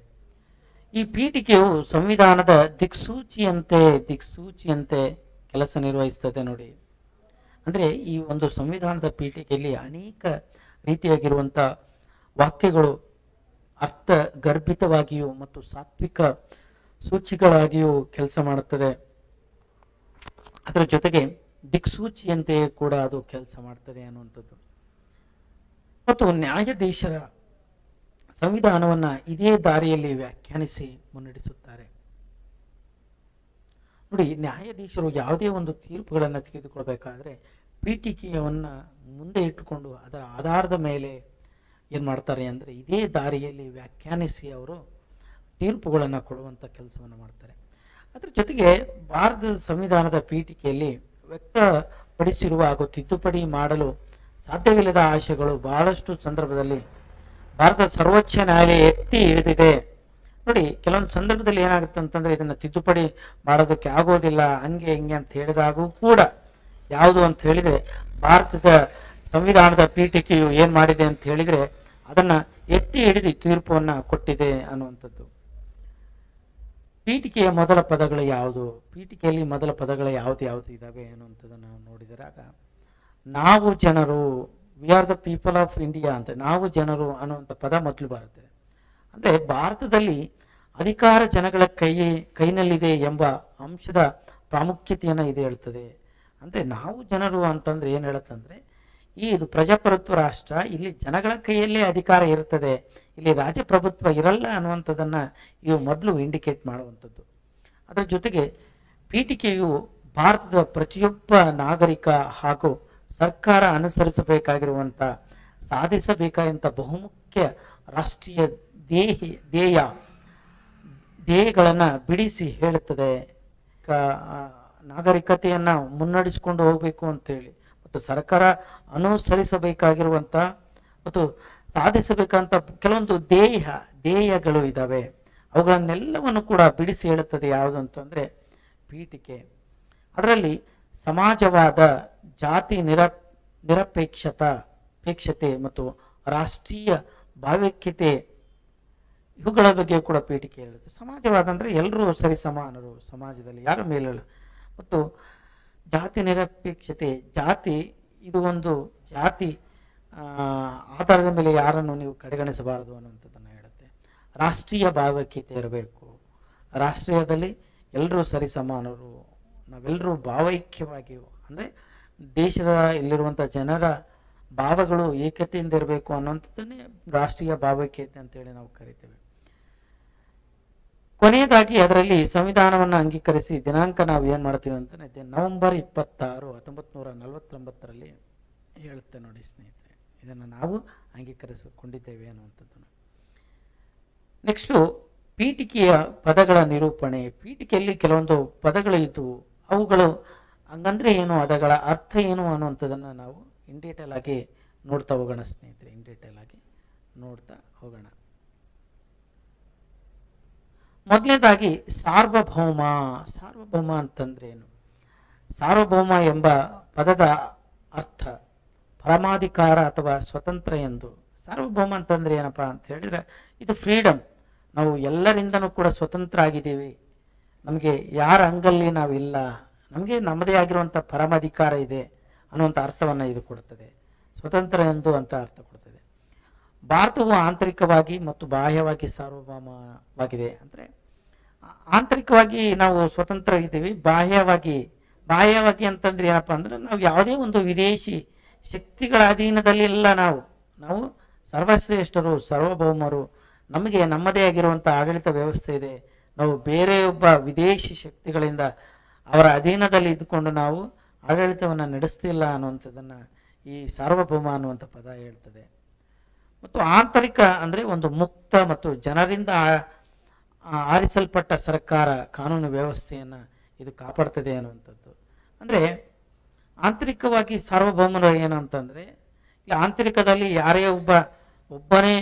ಈ ಪೀಠಿಕೆಯು ಸಂವಿಧಾನದ ದಿಕ್ಸೂಚಿಯಂತೆ ಕೆಲಸ ನಿರ್ವಹಿಸ್ತದೆ ನೋಡಿ. ಅಂದರೆ ಈ ಒಂದು ಸಂವಿಧಾನದ ಪೀಠಿಕೆಯಲ್ಲಿ ಅನೇಕ ರೀತಿಯಾಗಿರುವಂಥ ವಾಕ್ಯಗಳು ಅರ್ಥ ಗರ್ಭಿತವಾಗಿಯೂ ಮತ್ತು ಸಾತ್ವಿಕ ಸೂಚಿಗಳಾಗಿಯೂ ಕೆಲಸ ಮಾಡುತ್ತದೆ. ಅದರ ಜೊತೆಗೆ ದಿಕ್ಸೂಚಿಯಂತೆ ಕೂಡ ಅದು ಕೆಲಸ ಮಾಡ್ತದೆ ಅನ್ನುವಂಥದ್ದು. ಮತ್ತು ನ್ಯಾಯಾಧೀಶರ ಸಂವಿಧಾನವನ್ನು ಇದೇ ದಾರಿಯಲ್ಲಿ ವ್ಯಾಖ್ಯಾನಿಸಿ ಮುನ್ನಡೆಸುತ್ತಾರೆ ನೋಡಿ. ನ್ಯಾಯಾಧೀಶರು ಯಾವುದೇ ಒಂದು ತೀರ್ಪುಗಳನ್ನು ತೆಗೆದುಕೊಳ್ಬೇಕಾದ್ರೆ ಪೀಠಿಕೆಯನ್ನು ಮುಂದೆ ಇಟ್ಟುಕೊಂಡು ಅದರ ಆಧಾರದ ಮೇಲೆ ಏನು ಮಾಡ್ತಾರೆ ಅಂದರೆ, ಇದೇ ದಾರಿಯಲ್ಲಿ ವ್ಯಾಖ್ಯಾನಿಸಿ ಅವರು ತೀರ್ಪುಗಳನ್ನು ಕೊಡುವಂಥ ಕೆಲಸವನ್ನು ಮಾಡ್ತಾರೆ. ಅದರ ಜೊತೆಗೆ ಭಾರತದ ಸಂವಿಧಾನದ ಪೀಠಿಕೆಯಲ್ಲಿ ವ್ಯಕ್ತಪಡಿಸಿರುವ ಹಾಗೂ ತಿದ್ದುಪಡಿ ಮಾಡಲು ಸಾಧ್ಯವಿಲ್ಲದ ಆಶಯಗಳು ಬಹಳಷ್ಟು ಸಂದರ್ಭದಲ್ಲಿ ಭಾರತದ ಸರ್ವೋಚ್ಚ ನ್ಯಾಯಾಲಯ ಎತ್ತಿ ಹಿಡಿದಿದೆ ನೋಡಿ. ಕೆಲವೊಂದು ಸಂದರ್ಭದಲ್ಲಿ ಏನಾಗುತ್ತೆ ಅಂತಂದ್ರೆ, ಇದನ್ನು ತಿದ್ದುಪಡಿ ಮಾಡೋದಕ್ಕೆ ಆಗೋದಿಲ್ಲ, ಹಂಗೆ ಹಿಂಗೆ ಅಂತ ಹೇಳಿದಾಗೂ ಕೂಡ ಯಾವುದು ಅಂತ ಹೇಳಿದ್ರೆ, ಭಾರತದ ಸಂವಿಧಾನದ ಪೀಠಿಕೆಯು ಏನು ಮಾಡಿದೆ ಅಂತ ಹೇಳಿದ್ರೆ, ಅದನ್ನ ಎತ್ತಿ ಹಿಡಿದು ತೀರ್ಪನ್ನು ಕೊಟ್ಟಿದೆ ಅನ್ನುವಂಥದ್ದು. ಪೀಠಿಕೆಯ ಮೊದಲ ಪದಗಳು ಯಾವುದು, ಪೀಠಿಕೆಯಲ್ಲಿ ಮೊದಲ ಪದಗಳು ಯಾವ್ದು ಇದಾವೆ ಅನ್ನುವಂಥದ್ದನ್ನು ನೋಡಿದಾಗ, ನಾವು ಜನರು, we are the people of India ಅಂತ ನಾವು ಜನರು ಅನ್ನುವಂಥ ಪದ ಮೊದಲು ಬರುತ್ತೆ. ಅಂದರೆ ಭಾರತದಲ್ಲಿ ಅಧಿಕಾರ ಜನಗಳ ಕೈನಲ್ಲಿದೆ ಎಂಬ ಅಂಶದ ಪ್ರಾಮುಖ್ಯತೆಯನ್ನು ಇದು ಹೇಳ್ತದೆ. ಅಂದರೆ ನಾವು ಜನರು ಅಂತಂದ್ರೆ ಏನು ಹೇಳುತ್ತಂದ್ರೆ, ಇದು ಪ್ರಜಾಪ್ರಭುತ್ವ ರಾಷ್ಟ್ರ, ಇಲ್ಲಿ ಜನಗಳ ಕೈಯಲ್ಲೇ ಅಧಿಕಾರ ಇರ್ತದೆ, ಇಲ್ಲಿ ರಾಜಪ್ರಭುತ್ವ ಇರಲ್ಲ ಅನ್ನುವಂಥದ್ದನ್ನು ಇವು ಮೊದಲು ಇಂಡಿಕೇಟ್ ಮಾಡುವಂಥದ್ದು. ಅದರ ಜೊತೆಗೆ ಪೀಠಿಕೆಯು ಭಾರತದ ಪ್ರತಿಯೊಬ್ಬ ನಾಗರಿಕ ಹಾಗೂ ಸರ್ಕಾರ ಅನುಸರಿಸಬೇಕಾಗಿರುವಂಥ ಸಾಧಿಸಬೇಕಾದಂಥ ಬಹುಮುಖ್ಯ ರಾಷ್ಟ್ರೀಯ ಧ್ಯೇಯಗಳನ್ನು ಬಿಡಿಸಿ ಹೇಳುತ್ತದೆ. ನಾಗರಿಕತೆಯನ್ನು ಮುನ್ನಡೆಸಿಕೊಂಡು ಹೋಗಬೇಕು ಅಂತೇಳಿ ಮತ್ತು ಸರ್ಕಾರ ಅನುಸರಿಸಬೇಕಾಗಿರುವಂಥ ಮತ್ತು ಸಾಧಿಸಬೇಕಂತ ಕೆಲವೊಂದು ಧ್ಯೇಯಗಳು ಇದ್ದಾವೆ. ಅವುಗಳನ್ನೆಲ್ಲವನ್ನು ಕೂಡ ಬಿಡಿಸಿ ಹೇಳುತ್ತದೆ ಯಾವುದು ಅಂತಂದರೆ ಪೀಠಿಕೆ. ಅದರಲ್ಲಿ ಸಮಾಜವಾದ, ಜಾತಿ ನಿರಪೇಕ್ಷತೆ ಮತ್ತು ರಾಷ್ಟ್ರೀಯ ಭಾವೈಕ್ಯತೆ ಇವುಗಳ ಬಗ್ಗೆ ಕೂಡ ಪೀಠಿಕೆ ಹೇಳುತ್ತೆ. ಸಮಾಜವಾದ ಅಂದರೆ ಎಲ್ಲರೂ ಸರಿ ಸಮಾನರು, ಸಮಾಜದಲ್ಲಿ ಯಾರ ಮೇಲಲ್ಲ. ಮತ್ತು ಜಾತಿ ನಿರಪೇಕ್ಷತೆ, ಜಾತಿ ಇದು ಒಂದು ಜಾತಿ ಆಧಾರದ ಮೇಲೆ ಯಾರನ್ನು ನೀವು ಕಡೆಗಣಿಸಬಾರದು ಅನ್ನುವಂಥದ್ದನ್ನು ಹೇಳುತ್ತೆ. ರಾಷ್ಟ್ರೀಯ ಭಾವೈಕ್ಯತೆ ಇರಬೇಕು, ರಾಷ್ಟ್ರೀಯದಲ್ಲಿ ಎಲ್ಲರೂ ಸರಿ ಸಮಾನರು, ನಾವೆಲ್ಲರೂ ಭಾವೈಕ್ಯವಾಗಿಯೂ ಅಂದರೆ ದೇಶದ ಇಲ್ಲಿರುವಂಥ ಜನರ ಭಾವಗಳು ಏಕತೆಯಿಂದ ಇರಬೇಕು ಅನ್ನುವಂಥದ್ದನ್ನೇ ರಾಷ್ಟ್ರೀಯ ಭಾವೈಕ್ಯತೆ ಅಂತೇಳಿ ನಾವು ಕರಿತೇವೆ. ಕೊನೆಯದಾಗಿ ಅದರಲ್ಲಿ ಸಂವಿಧಾನವನ್ನು ಅಂಗೀಕರಿಸಿ ದಿನಾಂಕ ನಾವು ಏನು ಮಾಡ್ತೀವಿ ಅಂತಂದ್ರೆ ನವೆಂಬರ್ 26, 1949 ಹೇಳುತ್ತೆ ನೋಡಿ ಸ್ನೇಹಿತರೆ. ಇದನ್ನು ನಾವು ಅಂಗೀಕರಿಸಿಕೊಂಡಿದ್ದೇವೆ ಅನ್ನುವಂಥದ್ದನ್ನು. ನೆಕ್ಸ್ಟು ಪೀಠಿಕೆಯ ಪದಗಳ ನಿರೂಪಣೆ. ಪೀಠಿಕೆಯಲ್ಲಿ ಕೆಲವೊಂದು ಪದಗಳು ಇದ್ದವು, ಅವುಗಳು ಹಂಗಂದ್ರೆ ಏನು, ಅದಗಳ ಅರ್ಥ ಏನು ಅನ್ನುವಂಥದ್ದನ್ನು ನಾವು ಇನ್ ಡೀಟೇಲ್ ಆಗಿ ನೋಡ್ತಾ ಹೋಗೋಣ ಸ್ನೇಹಿತರೆ. ಇನ್ ಡೀಟೇಲ್ ಆಗಿ ನೋಡ್ತಾ ಹೋಗೋಣ. ಮೊದಲನೇದಾಗಿ ಸಾರ್ವಭೌಮ. ಸಾರ್ವಭೌಮ ಅಂತಂದ್ರೆ ಏನು? ಸಾರ್ವಭೌಮ ಎಂಬ ಪದದ ಅರ್ಥ ಪರಮಾಧಿಕಾರ ಅಥವಾ ಸ್ವತಂತ್ರ ಎಂದು. ಸಾರ್ವಭೌಮ ಅಂತಂದ್ರೆ ಏನಪ್ಪ ಅಂತ ಹೇಳಿದ್ರೆ, ಇದು ಫ್ರೀಡಮ್, ನಾವು ಎಲ್ಲರಿಂದನೂ ಕೂಡ ಸ್ವತಂತ್ರ ಆಗಿದ್ದೀವಿ, ನಮಗೆ ಯಾರ ಅಂಗಲ್ಲಿ ನಾವಿಲ್ಲ, ನಮಗೆ ನಮ್ಮದೇ ಆಗಿರುವಂಥ ಪರಮಾಧಿಕಾರ ಇದೆ ಅನ್ನುವಂಥ ಅರ್ಥವನ್ನು ಇದು ಕೊಡುತ್ತದೆ. ಸ್ವತಂತ್ರ ಎಂದು ಅಂತ ಅರ್ಥ ಕೊಡ್ತದೆ. ಭಾರತವು ಆಂತರಿಕವಾಗಿ ಮತ್ತು ಬಾಹ್ಯವಾಗಿ ಸಾರ್ವಭೌಮವಾಗಿದೆ. ಅಂದರೆ ಆಂತರಿಕವಾಗಿ ನಾವು ಸ್ವತಂತ್ರ ಇದ್ದೀವಿ, ಬಾಹ್ಯವಾಗಿ ಅಂತಂದ್ರೆ ಏನಪ್ಪ ಅಂದ್ರೆ, ನಾವು ಯಾವುದೇ ಒಂದು ವಿದೇಶಿ ಶಕ್ತಿಗಳ ಅಧೀನದಲ್ಲಿ ಇಲ್ಲ, ನಾವು ಸರ್ವಶ್ರೇಷ್ಠರು, ಸಾರ್ವಭೌಮರು, ನಮಗೆ ನಮ್ಮದೇ ಆಗಿರುವಂಥ ಆಡಳಿತ ವ್ಯವಸ್ಥೆ ಇದೆ, ನಾವು ಬೇರೆಯೊಬ್ಬ ವಿದೇಶಿ ಶಕ್ತಿಗಳಿಂದ ಅವರ ಅಧೀನದಲ್ಲಿ ಇದ್ದುಕೊಂಡು ನಾವು ಆಡಳಿತವನ್ನು ನಡೆಸ್ತಿಲ್ಲ ಅನ್ನುವಂಥದ್ದನ್ನು ಈ ಸಾರ್ವಭೌಮ ಅನ್ನುವಂಥ ಪದ ಹೇಳ್ತದೆ. ಮತ್ತು ಆಂತರಿಕ ಅಂದರೆ ಒಂದು ಮುಕ್ತ ಮತ್ತು ಜನರಿಂದ ಆರಿಸಲ್ಪಟ್ಟ ಸರ್ಕಾರ, ಕಾನೂನು ವ್ಯವಸ್ಥೆಯನ್ನು ಇದು ಕಾಪಾಡ್ತದೆ ಅನ್ನುವಂಥದ್ದು. ಅಂದರೆ ಆಂತರಿಕವಾಗಿ ಸಾರ್ವಭೌಮರು ಏನು ಅಂತಂದರೆ, ಈ ಆಂತರಿಕದಲ್ಲಿ ಯಾರೇ ಒಬ್ಬನೇ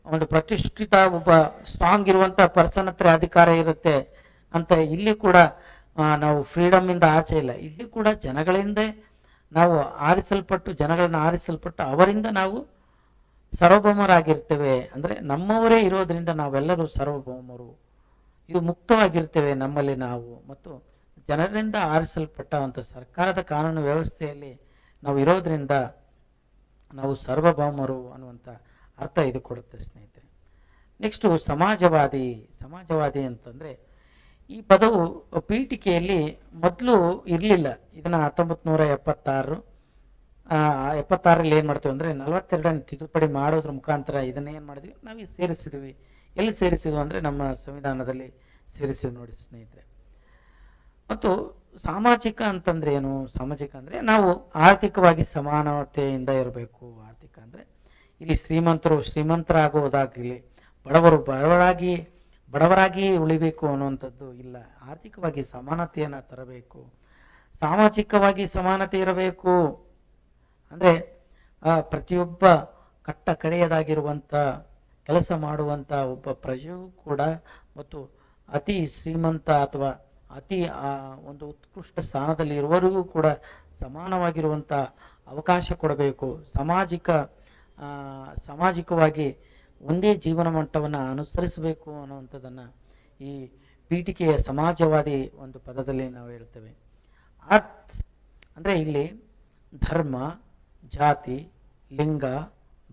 ಒಂದು ಪ್ರತಿಷ್ಠಿತ ಒಬ್ಬ ಸ್ಟ್ರಾಂಗ್ ಇರುವಂಥ ಪರ್ಸನ್ ಹತ್ರ ಅಧಿಕಾರ ಇರುತ್ತೆ ಅಂತ ಇಲ್ಲಿ ಕೂಡ ನಾವು ಫ್ರೀಡಮ್ಮಿಂದ ಆಚೆ ಇಲ್ಲ. ಇಲ್ಲಿ ಕೂಡ ಜನಗಳಿಂದ ನಾವು ಜನಗಳನ್ನ ಆರಿಸಲ್ಪಟ್ಟು ಅವರಿಂದ ನಾವು ಸಾರ್ವಭೌಮರಾಗಿರ್ತೇವೆ. ಅಂದರೆ ನಮ್ಮವರೇ ಇರೋದ್ರಿಂದ ನಾವೆಲ್ಲರೂ ಸಾರ್ವಭೌಮರು, ಇದು ಮುಕ್ತವಾಗಿರ್ತೇವೆ ನಮ್ಮಲ್ಲಿ ನಾವು. ಮತ್ತು ಜನರಿಂದ ಆರಿಸಲ್ಪಟ್ಟ ಒಂದು ಸರ್ಕಾರದ ಕಾನೂನು ವ್ಯವಸ್ಥೆಯಲ್ಲಿ ನಾವು ಇರೋದ್ರಿಂದ ನಾವು ಸಾರ್ವಭೌಮರು ಅನ್ನುವಂಥ ಅರ್ಥ ಇದು ಕೊಡುತ್ತೆ ಸ್ನೇಹಿತರೆ. ನೆಕ್ಸ್ಟು ಸಮಾಜವಾದಿ ಅಂತಂದರೆ, ಈ ಪದವು ಪೀಠಿಕೆಯಲ್ಲಿ ಮೊದಲು ಇರಲಿಲ್ಲ. ಇದನ್ನು 1976ರಲ್ಲಿ ಏನು ಮಾಡ್ತೀವಿ ಅಂದರೆ 42ನೇ ತಿದ್ದುಪಡಿ ಮಾಡೋದ್ರ ಮುಖಾಂತರ ಇದನ್ನ ಏನು ಮಾಡಿದ್ವಿ, ನಾವು ಸೇರಿಸಿದ್ವಿ. ಎಲ್ಲಿ ಸೇರಿಸಿದ್ವಿ ಅಂದರೆ ನಮ್ಮ ಸಂವಿಧಾನದಲ್ಲಿ ಸೇರಿಸಿದ್ವಿ ನೋಡಿ ಸ್ನೇಹಿತರೆ. ಮತ್ತು ಸಾಮಾಜಿಕ ಅಂತಂದ್ರೆ ಏನು? ಸಾಮಾಜಿಕ ಅಂದರೆ ನಾವು ಆರ್ಥಿಕವಾಗಿ ಸಮಾನತೆಯಿಂದ ಇರಬೇಕು. ಆರ್ಥಿಕ ಅಂದರೆ ಇಲ್ಲಿ ಶ್ರೀಮಂತರು ಶ್ರೀಮಂತರಾಗುವುದಾಗಲಿ, ಬಡವರಾಗಿ ಉಳಿಬೇಕು ಅನ್ನುವಂಥದ್ದು ಇಲ್ಲ. ಆರ್ಥಿಕವಾಗಿ ಸಮಾನತೆಯನ್ನು ತರಬೇಕು, ಸಾಮಾಜಿಕವಾಗಿ ಸಮಾನತೆ ಇರಬೇಕು. ಅಂದರೆ ಪ್ರತಿಯೊಬ್ಬ ಕಟ್ಟ ಕಡೆಯದಾಗಿರುವಂಥ ಕೆಲಸ ಮಾಡುವಂಥ ಒಬ್ಬ ಪ್ರಜೆಯೂ ಕೂಡ ಮತ್ತು ಅತಿ ಶ್ರೀಮಂತ ಅಥವಾ ಅತಿ ಒಂದು ಉತ್ಕೃಷ್ಟ ಸ್ಥಾನದಲ್ಲಿ ಇರುವವರಿಗೂ ಕೂಡ ಸಮಾನವಾಗಿರುವಂಥ ಅವಕಾಶ ಕೊಡಬೇಕು. ಸಾಮಾಜಿಕವಾಗಿ ಒಂದೇ ಜೀವನ ಮಟ್ಟವನ್ನು ಅನುಸರಿಸಬೇಕು ಅನ್ನುವಂಥದ್ದನ್ನು ಈ ಪೀಠಿಕೆಯ ಸಮಾಜವಾದಿ ಒಂದು ಪದದಲ್ಲಿ ನಾವು ಹೇಳ್ತೇವೆ. ಅಂದರೆ ಇಲ್ಲಿ ಧರ್ಮ, ಜಾತಿ, ಲಿಂಗ,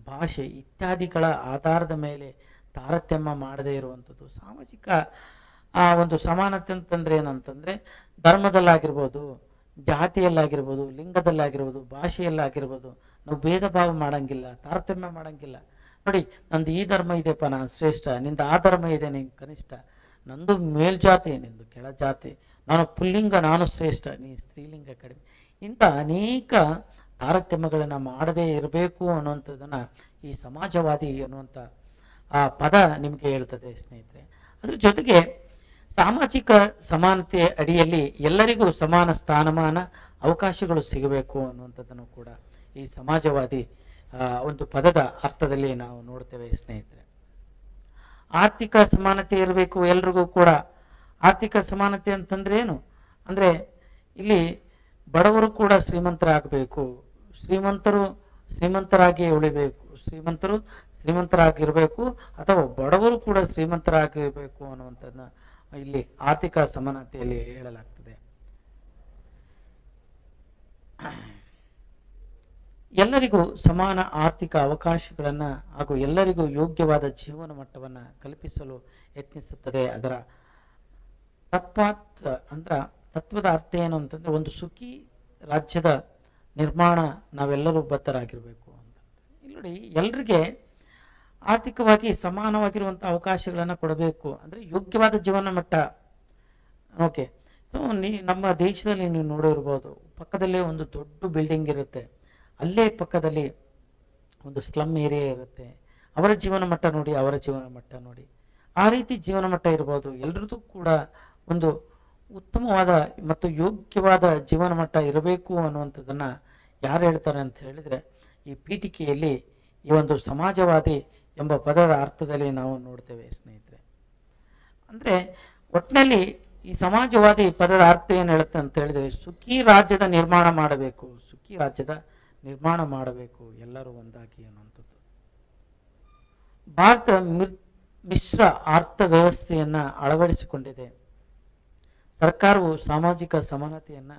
ಭಾಷೆ ಇತ್ಯಾದಿಗಳ ಆಧಾರದ ಮೇಲೆ ತಾರತಮ್ಯ ಮಾಡದೇ ಇರುವಂಥದ್ದು ಸಾಮಾಜಿಕ ಒಂದು ಸಮಾನತೆ ಅಂತಂದ್ರೆ ಏನಂತಂದರೆ, ಧರ್ಮದಲ್ಲಾಗಿರ್ಬೋದು, ಜಾತಿಯಲ್ಲಾಗಿರ್ಬೋದು, ಲಿಂಗದಲ್ಲಾಗಿರ್ಬೋದು, ಭಾಷೆಯಲ್ಲಾಗಿರ್ಬೋದು ನಾವು ಭೇದ ಭಾವ ಮಾಡಂಗಿಲ್ಲ, ತಾರತಮ್ಯ ಮಾಡಂಗಿಲ್ಲ. ನೋಡಿ, ನಂದು ಈ ಧರ್ಮ ಇದೆಯಪ್ಪ, ನಾನು ಶ್ರೇಷ್ಠ, ನಿಂದು ಆ ಧರ್ಮ ಇದೆ, ನೀನು ಕನಿಷ್ಠ, ನಂದು ಮೇಲ್ಜಾತಿ, ನಿಂದು ಕೆಳಜಾತಿ, ನಾನು ಪುಲ್ಲಿಂಗ, ನಾನು ಶ್ರೇಷ್ಠ, ನೀ ಸ್ತ್ರೀಲಿಂಗ ಕಡಿಮೆ, ಇಂಥ ಅನೇಕ ತಾರತಮ್ಯಗಳನ್ನು ಮಾಡದೇ ಇರಬೇಕು ಅನ್ನುವಂಥದ್ದನ್ನು ಈ ಸಮಾಜವಾದಿ ಅನ್ನುವಂಥ ಆ ಪದ ನಿಮಗೆ ಹೇಳ್ತದೆ ಸ್ನೇಹಿತರೆ. ಅದ್ರ ಜೊತೆಗೆ ಸಾಮಾಜಿಕ ಸಮಾನತೆ ಅಡಿಯಲ್ಲಿ ಎಲ್ಲರಿಗೂ ಸಮಾನ ಸ್ಥಾನಮಾನ ಅವಕಾಶಗಳು ಸಿಗಬೇಕು ಅನ್ನುವಂಥದ್ದನ್ನು ಕೂಡ ಈ ಸಮಾಜವಾದಿ ಒಂದು ಪದದ ಅರ್ಥದಲ್ಲಿ ನಾವು ನೋಡ್ತೇವೆ ಸ್ನೇಹಿತರೆ. ಆರ್ಥಿಕ ಸಮಾನತೆ ಇರಬೇಕು ಎಲ್ರಿಗೂ ಕೂಡ. ಆರ್ಥಿಕ ಸಮಾನತೆ ಅಂತಂದ್ರೆ ಏನು ಅಂದರೆ, ಇಲ್ಲಿ ಬಡವರು ಕೂಡ ಶ್ರೀಮಂತರಾಗಬೇಕು, ಶ್ರೀಮಂತರು ಶ್ರೀಮಂತರಾಗಿ ಉಳಿಬೇಕು, ಶ್ರೀಮಂತರು ಶ್ರೀಮಂತರಾಗಿರಬೇಕು ಅಥವಾ ಬಡವರು ಕೂಡ ಶ್ರೀಮಂತರಾಗಿರಬೇಕು ಅನ್ನುವಂಥದ್ದನ್ನ ಇಲ್ಲಿ ಆರ್ಥಿಕ ಸಮಾನತೆಯಲ್ಲಿ ಹೇಳಲಾಗ್ತದೆ. ಎಲ್ಲರಿಗೂ ಸಮಾನ ಆರ್ಥಿಕ ಅವಕಾಶಗಳನ್ನು ಹಾಗೂ ಎಲ್ಲರಿಗೂ ಯೋಗ್ಯವಾದ ಜೀವನ ಮಟ್ಟವನ್ನು ಕಲ್ಪಿಸಲು ಯತ್ನಿಸುತ್ತದೆ. ಅದರ ತತ್ವದ ಅರ್ಥ ಏನು ಅಂತಂದರೆ, ಒಂದು ಸುಖಿ ರಾಜ್ಯದ ನಿರ್ಮಾಣ ನಾವೆಲ್ಲರೂ ಬದ್ಧರಾಗಿರಬೇಕು ಅಂತ. ಇಲ್ಲಿ ನೋಡಿ, ಎಲ್ರಿಗೆ ಆರ್ಥಿಕವಾಗಿ ಸಮಾನವಾಗಿರುವಂಥ ಅವಕಾಶಗಳನ್ನು ಕೊಡಬೇಕು ಅಂದರೆ ಯೋಗ್ಯವಾದ ಜೀವನ ಮಟ್ಟ. ಓಕೆ, ಸೊ ನಮ್ಮ ದೇಶದಲ್ಲಿ ನೀವು ನೋಡಿರ್ಬೋದು, ಪಕ್ಕದಲ್ಲೇ ಒಂದು ದೊಡ್ಡ ಬಿಲ್ಡಿಂಗ್ ಇರುತ್ತೆ, ಅಲ್ಲೇ ಪಕ್ಕದಲ್ಲಿ ಒಂದು ಸ್ಲಮ್ ಏರಿಯಾ ಇರುತ್ತೆ. ಅವರ ಜೀವನ ಮಟ್ಟ ನೋಡಿ, ಅವರ ಜೀವನ ಮಟ್ಟ ನೋಡಿ, ಆ ರೀತಿ ಜೀವನ ಮಟ್ಟ ಇರ್ಬೋದು. ಎಲ್ಲರದ್ದು ಕೂಡ ಒಂದು ಉತ್ತಮವಾದ ಮತ್ತು ಯೋಗ್ಯವಾದ ಜೀವನ ಮಟ್ಟ ಇರಬೇಕು ಅನ್ನುವಂಥದ್ದನ್ನು ಯಾರು ಹೇಳ್ತಾರೆ ಅಂತ ಹೇಳಿದರೆ, ಈ ಪೀಠಿಕೆಯಲ್ಲಿ ಈ ಒಂದು ಸಮಾಜವಾದಿ ಎಂಬ ಪದದ ಅರ್ಥದಲ್ಲಿ ನಾವು ನೋಡ್ತೇವೆ ಸ್ನೇಹಿತರೆ. ಅಂದರೆ ಒಟ್ಟಿನಲ್ಲಿ ಈ ಸಮಾಜವಾದಿ ಪದದ ಅರ್ಥ ಏನು ಹೇಳುತ್ತೆ ಅಂತ ಹೇಳಿದರೆ, ಸುಖಿ ರಾಜ್ಯದ ನಿರ್ಮಾಣ ಮಾಡಬೇಕು, ಸುಖಿ ರಾಜ್ಯದ ನಿರ್ಮಾಣ ಮಾಡಬೇಕು ಎಲ್ಲರೂ ಒಂದಾಗಿ ಅನ್ನುವಂಥದ್ದು. ಭಾರತ ಮಿಶ್ರ ಅರ್ಥ ವ್ಯವಸ್ಥೆಯನ್ನು ಅಳವಡಿಸಿಕೊಂಡಿದೆ. ಸರ್ಕಾರವು ಸಾಮಾಜಿಕ ಸಮಾನತೆಯನ್ನು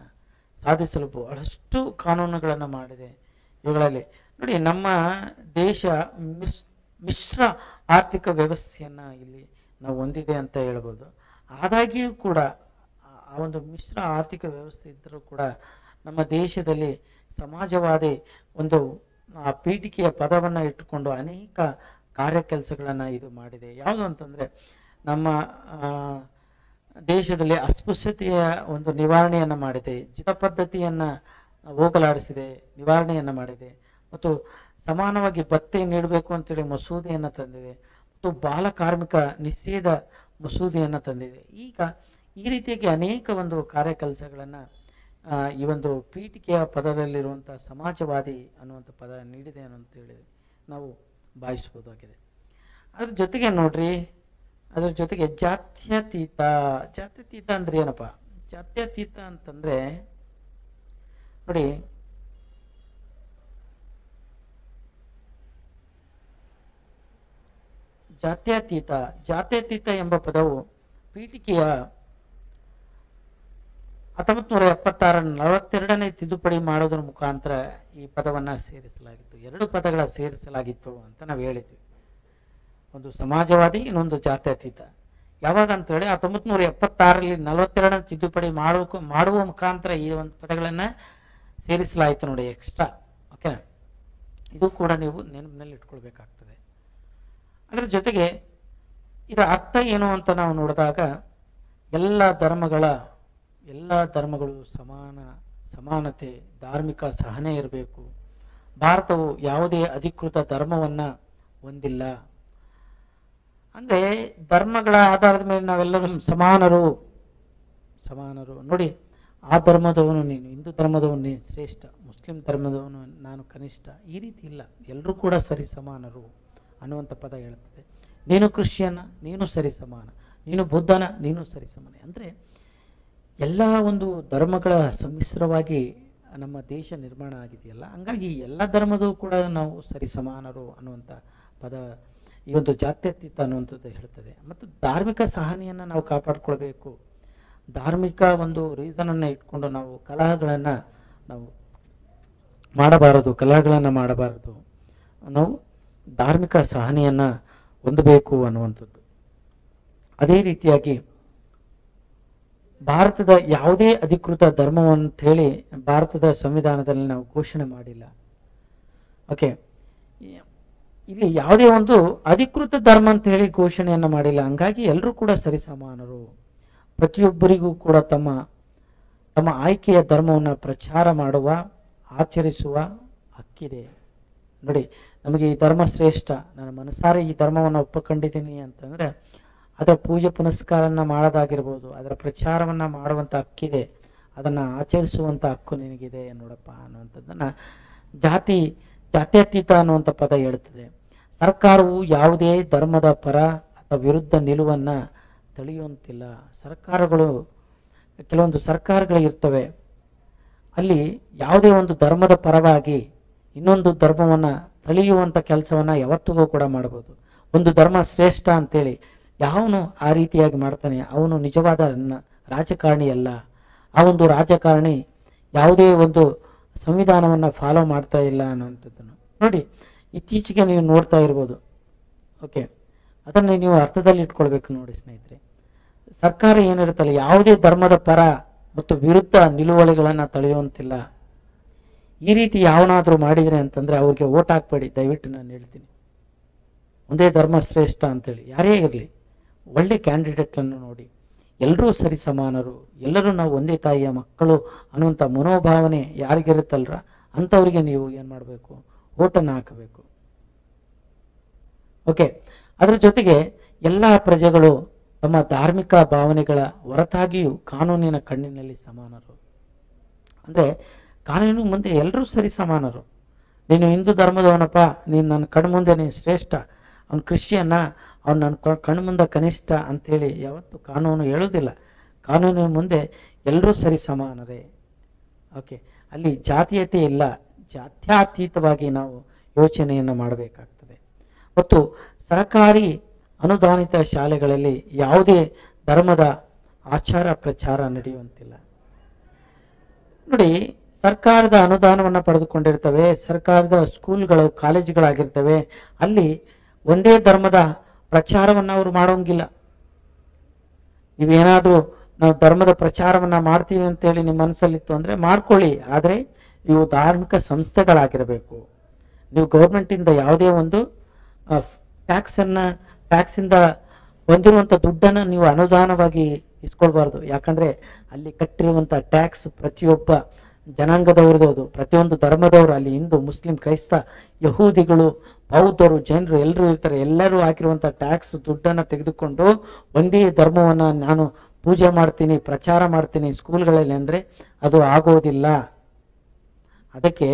ಸಾಧಿಸಲು ಬಹಳಷ್ಟು ಕಾನೂನುಗಳನ್ನು ಮಾಡಿದೆ. ಇವುಗಳಲ್ಲಿ ನೋಡಿ, ನಮ್ಮ ದೇಶ ಮಿಶ್ರ ಆರ್ಥಿಕ ವ್ಯವಸ್ಥೆಯನ್ನು ಇಲ್ಲಿ ನಾವು ಹೊಂದಿದೆ ಅಂತ ಹೇಳ್ಬೋದು. ಆದಾಗ್ಯೂ ಕೂಡ ಆ ಒಂದು ಮಿಶ್ರ ಆರ್ಥಿಕ ವ್ಯವಸ್ಥೆ ಇದ್ದರೂ ಕೂಡ ನಮ್ಮ ದೇಶದಲ್ಲಿ ಸಮಾಜವಾದಿ ಒಂದು ಪೀಠಿಕೆಯ ಪದವನ್ನು ಇಟ್ಟುಕೊಂಡು ಅನೇಕ ಕಾರ್ಯಕೆಲಸಗಳನ್ನು ಇದು ಮಾಡಿದೆ. ಯಾವುದು ಅಂತಂದರೆ, ನಮ್ಮ ದೇಶದಲ್ಲಿ ಅಸ್ಪೃಶ್ಯತೆಯ ಒಂದು ನಿವಾರಣೆಯನ್ನು ಮಾಡಿದೆ, ಜಿತ ಪದ್ಧತಿಯನ್ನು ಹೋಗಲಾಡಿಸಿದೆ, ನಿವಾರಣೆಯನ್ನು ಮಾಡಿದೆ, ಮತ್ತು ಸಮಾನವಾಗಿ ಭತ್ಯೆ ನೀಡಬೇಕು ಅಂತೇಳಿ ಮಸೂದೆಯನ್ನು ತಂದಿದೆ, ಮತ್ತು ಬಾಲ ಕಾರ್ಮಿಕ ನಿಷೇಧ ಮಸೂದೆಯನ್ನು ತಂದಿದೆ. ಈಗ ಈ ರೀತಿಯಾಗಿ ಅನೇಕ ಒಂದು ಕಾರ್ಯಕೆಲಸಗಳನ್ನು ಈ ಒಂದು ಪೀಠಿಕೆಯ ಪದದಲ್ಲಿರುವಂಥ ಸಮಾಜವಾದಿ ಅನ್ನುವಂಥ ಪದ ನೀಡಿದೆ ಅಂತೇಳಿ ನಾವು ಭಾವಿಸ್ಬೋದಾಗಿದೆ. ಅದ್ರ ಜೊತೆಗೆ ನೋಡ್ರಿ, ಅದ್ರ ಜೊತೆಗೆ ಜಾತ್ಯತೀತ. ಜಾತ್ಯತೀತ ಅಂದ್ರೆ ಏನಪ್ಪ? ಜಾತ್ಯತೀತ ಅಂತಂದ್ರೆ ನೋಡಿ, ಜಾತ್ಯತೀತ ಎಂಬ ಪದವು ಪೀಠಿಕೆಯ 1976 42ನೇ ತಿದ್ದುಪಡಿ ಮಾಡೋದ್ರ ಮುಖಾಂತರ ಈ ಪದವನ್ನ ಸೇರಿಸಲಾಗಿತ್ತು. 2 ಪದಗಳ ಸೇರಿಸಲಾಗಿತ್ತು ಅಂತ ನಾವು ಹೇಳಿದ್ವಿ. ಒಂದು ಸಮಾಜವಾದಿ, ಇನ್ನೊಂದು ಜಾತ್ಯತೀತ. ಯಾವಾಗ ಅಂತ ಹೇಳಿ 1976ರಲ್ಲಿ 42ನೇ ತಿದ್ದುಪಡಿ ಮಾಡುವ ಮುಖಾಂತರ ಈ ಒಂದು ಪದಗಳನ್ನ ಸೇರಿಸಲಾಯಿತು ನೋಡಿ, ಎಕ್ಸ್ಟ್ರಾ. ಓಕೆ, ಇದು ಕೂಡ ನೀವು ನೆನಪಿನಲ್ಲಿ ಇಟ್ಕೊಳ್ಬೇಕಾಗ್ತದೆ. ಅದರ ಜೊತೆಗೆ ಇದರ ಅರ್ಥ ಏನು ಅಂತ ನಾವು ನೋಡಿದಾಗ, ಎಲ್ಲ ಧರ್ಮಗಳು ಸಮಾನತೆ, ಧಾರ್ಮಿಕ ಸಹನೆ ಇರಬೇಕು. ಭಾರತವು ಯಾವುದೇ ಅಧಿಕೃತ ಧರ್ಮವನ್ನ ಹೊಂದಿಲ್ಲ. ಅಂದ್ರೆ ಧರ್ಮಗಳ ಆಧಾರದ ಮೇಲೆ ನಾವೆಲ್ಲರೂ ಸಮಾನರು. ನೋಡಿ, ಆ ಧರ್ಮದವನು ನೀನು, ಹಿಂದೂ ಧರ್ಮದವನು ನೀನು ಶ್ರೇಷ್ಠ, ಮುಸ್ಲಿಂ ಧರ್ಮದವನು ನಾನು ಕನಿಷ್ಠ, ಈ ರೀತಿ ಇಲ್ಲ. ಎಲ್ಲರೂ ಕೂಡ ಸರಿ ಸಮಾನರು ಅನ್ನುವಂಥ ಪದ ಹೇಳುತ್ತದೆ. ನೀನು ಕ್ರಿಶ್ಚಿಯನ್, ನೀನು ಸರಿ ಸಮಾನ, ನೀನು ಬುದ್ಧನ, ನೀನು ಸರಿ ಸಮಾನ. ಅಂದರೆ ಎಲ್ಲ ಒಂದು ಧರ್ಮಗಳ ಸಮ್ಮಿಶ್ರವಾಗಿ ನಮ್ಮ ದೇಶ ನಿರ್ಮಾಣ ಆಗಿದೆಯಲ್ಲ, ಹಂಗಾಗಿ ಎಲ್ಲ ಧರ್ಮದೂ ಕೂಡ ನಾವು ಸರಿ ಸಮಾನರು ಅನ್ನುವಂಥ ಪದ ಈ ಒಂದು ಜಾತ್ಯತೀತ ಅನ್ನುವಂಥದ್ದು ಹೇಳ್ತದೆ. ಮತ್ತು ಧಾರ್ಮಿಕ ಸಹನೆಯನ್ನು ನಾವು ಕಾಪಾಡಿಕೊಳ್ಬೇಕು. ಧಾರ್ಮಿಕ ಒಂದು ರೀಸನನ್ನು ಇಟ್ಕೊಂಡು ನಾವು ಕಲಹಗಳನ್ನು ಮಾಡಬಾರದು. ನಾವು ಧಾರ್ಮಿಕ ಸಹನೆಯನ್ನು ಹೊಂದಬೇಕು ಅನ್ನುವಂಥದ್ದು. ಅದೇ ರೀತಿಯಾಗಿ ಭಾರತದ ಯಾವುದೇ ಅಧಿಕೃತ ಧರ್ಮವಂತ ಹೇಳಿ ಭಾರತದ ಸಂವಿಧಾನದಲ್ಲಿ ನಾವು ಘೋಷಣೆ ಮಾಡಿಲ್ಲ. ಓಕೆ, ಇಲ್ಲಿ ಯಾವುದೇ ಒಂದು ಅಧಿಕೃತ ಧರ್ಮ ಅಂತ ಹೇಳಿ ಘೋಷಣೆಯನ್ನು ಮಾಡಿಲ್ಲ. ಹಂಗಾಗಿ ಎಲ್ಲರೂ ಕೂಡ ಸರಿಸಮಾನರು. ಪ್ರತಿಯೊಬ್ಬರಿಗೂ ಕೂಡ ತಮ್ಮ ತಮ್ಮ ಆಯ್ಕೆಯ ಧರ್ಮವನ್ನು ಪ್ರಚಾರ ಮಾಡುವ, ಆಚರಿಸುವ ಹಕ್ಕಿದೆ. ನೋಡಿ, ನಮಗೆ ಈ ಧರ್ಮ ಶ್ರೇಷ್ಠ, ನಾನು ಮನಸಾರೆ ಈ ಧರ್ಮವನ್ನು ಒಪ್ಪಿಕೊಂಡಿದ್ದೀನಿ ಅಂತಂದರೆ ಅದರ ಪೂಜೆ ಪುನಸ್ಕಾರನ ಮಾಡೋದಾಗಿರ್ಬೋದು, ಅದರ ಪ್ರಚಾರವನ್ನು ಮಾಡುವಂಥ ಹಕ್ಕಿದೆ, ಅದನ್ನು ಆಚರಿಸುವಂಥ ಹಕ್ಕು ನಿನಗಿದೆ ನೋಡಪ್ಪ ಅನ್ನುವಂಥದ್ದನ್ನು ಜಾತ್ಯತೀತ ಅನ್ನುವಂಥ ಪದ ಹೇಳುತ್ತದೆ. ಸರ್ಕಾರವು ಯಾವುದೇ ಧರ್ಮದ ಪರ ಅಥವಾ ವಿರುದ್ಧ ನಿಲುವನ್ನು ತಳೆಯುವಂತಿಲ್ಲ. ಕೆಲವೊಂದು ಸರ್ಕಾರಗಳು ಇರ್ತವೆ, ಅಲ್ಲಿ ಯಾವುದೇ ಒಂದು ಧರ್ಮದ ಪರವಾಗಿ ಇನ್ನೊಂದು ಧರ್ಮವನ್ನು ತಳೆಯುವಂಥ ಕೆಲಸವನ್ನು ಯಾವತ್ತಿಗೂ ಕೂಡ ಮಾಡ್ಬೋದು. ಒಂದು ಧರ್ಮ ಶ್ರೇಷ್ಠ ಅಂತೇಳಿ ಯಾವನು ಆ ರೀತಿಯಾಗಿ ಮಾಡ್ತಾನೆ ಅವನು ನಿಜವಾದ ರಾಜಕಾರಣಿ ಅಲ್ಲ. ಆ ಒಂದು ರಾಜಕಾರಣಿ ಯಾವುದೇ ಒಂದು ಸಂವಿಧಾನವನ್ನು ಫಾಲೋ ಮಾಡ್ತಾ ಇಲ್ಲ ಅನ್ನುವಂಥದ್ದನ್ನು ನೋಡಿ ಇತ್ತೀಚೆಗೆ ನೀವು ನೋಡ್ತಾ ಇರ್ಬೋದು. ಓಕೆ, ಅದನ್ನು ನೀವು ಅರ್ಥದಲ್ಲಿ ಇಟ್ಕೊಳ್ಬೇಕು ನೋಡಿ ಸ್ನೇಹಿತರೆ. ಸರ್ಕಾರ ಏನಿರುತ್ತಲ್ಲ, ಯಾವುದೇ ಧರ್ಮದ ಪರ ಮತ್ತು ವಿರುದ್ಧ ನಿಲುವಳಿಗಳನ್ನು ತಳೆಯುವಂತಿಲ್ಲ. ಈ ರೀತಿ ಯಾವನಾದರೂ ಮಾಡಿದರೆ ಅಂತಂದರೆ ಅವ್ರಿಗೆ ಓಟ್ ಹಾಕ್ಬೇಡಿ, ದಯವಿಟ್ಟು ನಾನು ಹೇಳ್ತೀನಿ. ಒಂದೇ ಧರ್ಮ ಶ್ರೇಷ್ಠ ಅಂತೇಳಿ ಯಾರೇ ಇರಲಿ, ಒಳ್ಳೆ ಕ್ಯಾಂಡಿಡೇಟನ್ನು ನೋಡಿ. ಎಲ್ಲರೂ ಸರಿ ಸಮಾನರು, ಎಲ್ಲರೂ ನಾವು ಒಂದೇ ತಾಯಿಯ ಮಕ್ಕಳು ಅನ್ನುವಂಥ ಮನೋಭಾವನೆ ಯಾರಿಗಿರುತ್ತಲ್ರ ಅಂಥವ್ರಿಗೆ ನೀವು ಏನು ಮಾಡಬೇಕು, ಓಟನ್ನು ಹಾಕಬೇಕು. ಓಕೆ, ಅದರ ಜೊತೆಗೆ ಎಲ್ಲ ಪ್ರಜೆಗಳು ತಮ್ಮ ಧಾರ್ಮಿಕ ಭಾವನೆಗಳ ಹೊರತಾಗಿಯೂ ಕಾನೂನಿನ ಕಣ್ಣಿನಲ್ಲಿ ಸಮಾನರು. ಅಂದರೆ ಕಾನೂನು ಮುಂದೆ ಎಲ್ಲರೂ ಸರಿ ಸಮಾನರು. ನೀನು ಹಿಂದೂ ಧರ್ಮದವನಪ್ಪ, ನೀನು ನನ್ನ ಕಣ್ಮುಂದೆ ನೀನು ಶ್ರೇಷ್ಠ, ಅವ್ನು ಕ್ರಿಶ್ಚಿಯನ್ನ, ಅವ್ನು ನನ್ನ ಕಣ್ಮುಂದೆ ಕನಿಷ್ಠ ಅಂಥೇಳಿ ಯಾವತ್ತೂ ಕಾನೂನು ಹೇಳೋದಿಲ್ಲ. ಕಾನೂನಿನ ಮುಂದೆ ಎಲ್ಲರೂ ಸರಿ ಸಮಾನರೇ. ಓಕೆ, ಅಲ್ಲಿ ಜಾತೀಯತೆ ಇಲ್ಲ, ಜಾತ್ಯತೀತವಾಗಿ ನಾವು ಯೋಚನೆಯನ್ನು ಮಾಡಬೇಕಾಗ್ತದೆ. ಮತ್ತು ಸರ್ಕಾರಿ ಅನುದಾನಿತ ಶಾಲೆಗಳಲ್ಲಿ ಯಾವುದೇ ಧರ್ಮದ ಆಚಾರ ಪ್ರಚಾರ ನಡೆಯುವಂತಿಲ್ಲ. ನೋಡಿ, ಸರ್ಕಾರದ ಅನುದಾನವನ್ನು ಪಡೆದುಕೊಂಡಿರ್ತವೆ, ಸರ್ಕಾರದ ಸ್ಕೂಲ್ಗಳು ಕಾಲೇಜುಗಳಾಗಿರ್ತವೆ, ಅಲ್ಲಿ ಒಂದೇ ಧರ್ಮದ ಪ್ರಚಾರವನ್ನು ಅವರು ಮಾಡೋಂಗಿಲ್ಲ. ನೀವೇನಾದರೂ ನಾವು ಧರ್ಮದ ಪ್ರಚಾರವನ್ನು ಮಾಡ್ತೀವಿ ಅಂತೇಳಿ ನಿಮ್ಮ ಮನಸ್ಸಲ್ಲಿತ್ತು ಅಂದರೆ ಮಾಡ್ಕೊಳ್ಳಿ, ಆದರೆ ಇವು ಧಾರ್ಮಿಕ ಸಂಸ್ಥೆಗಳಾಗಿರಬೇಕು. ನೀವು ಗೌರ್ಮೆಂಟಿಂದ ಯಾವುದೇ ಒಂದು ಟ್ಯಾಕ್ಸಿಂದ ಬಂದಿರುವಂಥ ದುಡ್ಡನ್ನು ನೀವು ಅನುದಾನವಾಗಿ ಇಸ್ಕೊಳ್ಬಾರ್ದು. ಯಾಕಂದರೆ ಅಲ್ಲಿ ಕಟ್ಟಿರುವಂಥ ಟ್ಯಾಕ್ಸ್ ಪ್ರತಿಯೊಬ್ಬ ಜನಾಂಗದವ್ರದ್ದು, ಅದು ಪ್ರತಿಯೊಂದು ಧರ್ಮದವರು, ಅಲ್ಲಿ ಹಿಂದೂ, ಮುಸ್ಲಿಂ, ಕ್ರೈಸ್ತ, ಯಹೂದಿಗಳು, ಬೌದ್ಧರು, ಜೈನರು ಎಲ್ಲರೂ ಇರ್ತಾರೆ. ಎಲ್ಲರೂ ಹಾಕಿರುವಂಥ ಟ್ಯಾಕ್ಸ್ ದುಡ್ಡನ್ನು ತೆಗೆದುಕೊಂಡು ಒಂದೇ ಧರ್ಮವನ್ನು ನಾನು ಪೂಜೆ ಮಾಡ್ತೀನಿ, ಪ್ರಚಾರ ಮಾಡ್ತೀನಿ ಸ್ಕೂಲ್ಗಳಲ್ಲಿ ಅಂದರೆ ಅದು ಆಗೋದಿಲ್ಲ. ಅದಕ್ಕೆ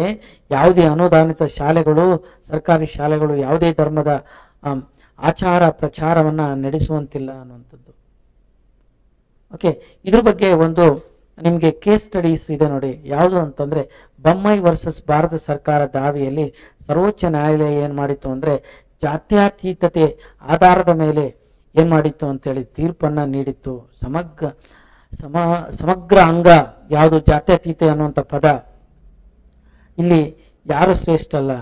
ಯಾವುದೇ ಅನುದಾನಿತ ಶಾಲೆಗಳು, ಸರ್ಕಾರಿ ಶಾಲೆಗಳು ಯಾವುದೇ ಧರ್ಮದ ಆಚಾರ ಪ್ರಚಾರವನ್ನು ನಡೆಸುವಂತಿಲ್ಲ ಅನ್ನುವಂಥದ್ದು. ಓಕೆ, ಇದ್ರ ಬಗ್ಗೆ ಒಂದು ನಿಮಗೆ ಕೇಸ್ ಸ್ಟಡೀಸ್ ಇದೆ ನೋಡಿ. ಯಾವುದು ಅಂತಂದರೆ ಬೊಮ್ಮೈ ವರ್ಸಸ್ ಭಾರತ ಸರ್ಕಾರ ದಾವಿಯಲ್ಲಿ ಸರ್ವೋಚ್ಚ ನ್ಯಾಯಾಲಯ ಏನು ಮಾಡಿತ್ತು ಅಂದರೆ ಜಾತ್ಯತೀತತೆ ಆಧಾರದ ಮೇಲೆ ಏನು ಮಾಡಿತ್ತು ಅಂತೇಳಿ ತೀರ್ಪನ್ನು ನೀಡಿತ್ತು. ಸಮಗ್ರ ಅಂಗ ಯಾವುದು ಜಾತ್ಯತೀತ ಅನ್ನುವಂಥ ಪದ, ಇಲ್ಲಿ ಯಾರು ಶ್ರೇಷ್ಠ ಅಲ್ಲ,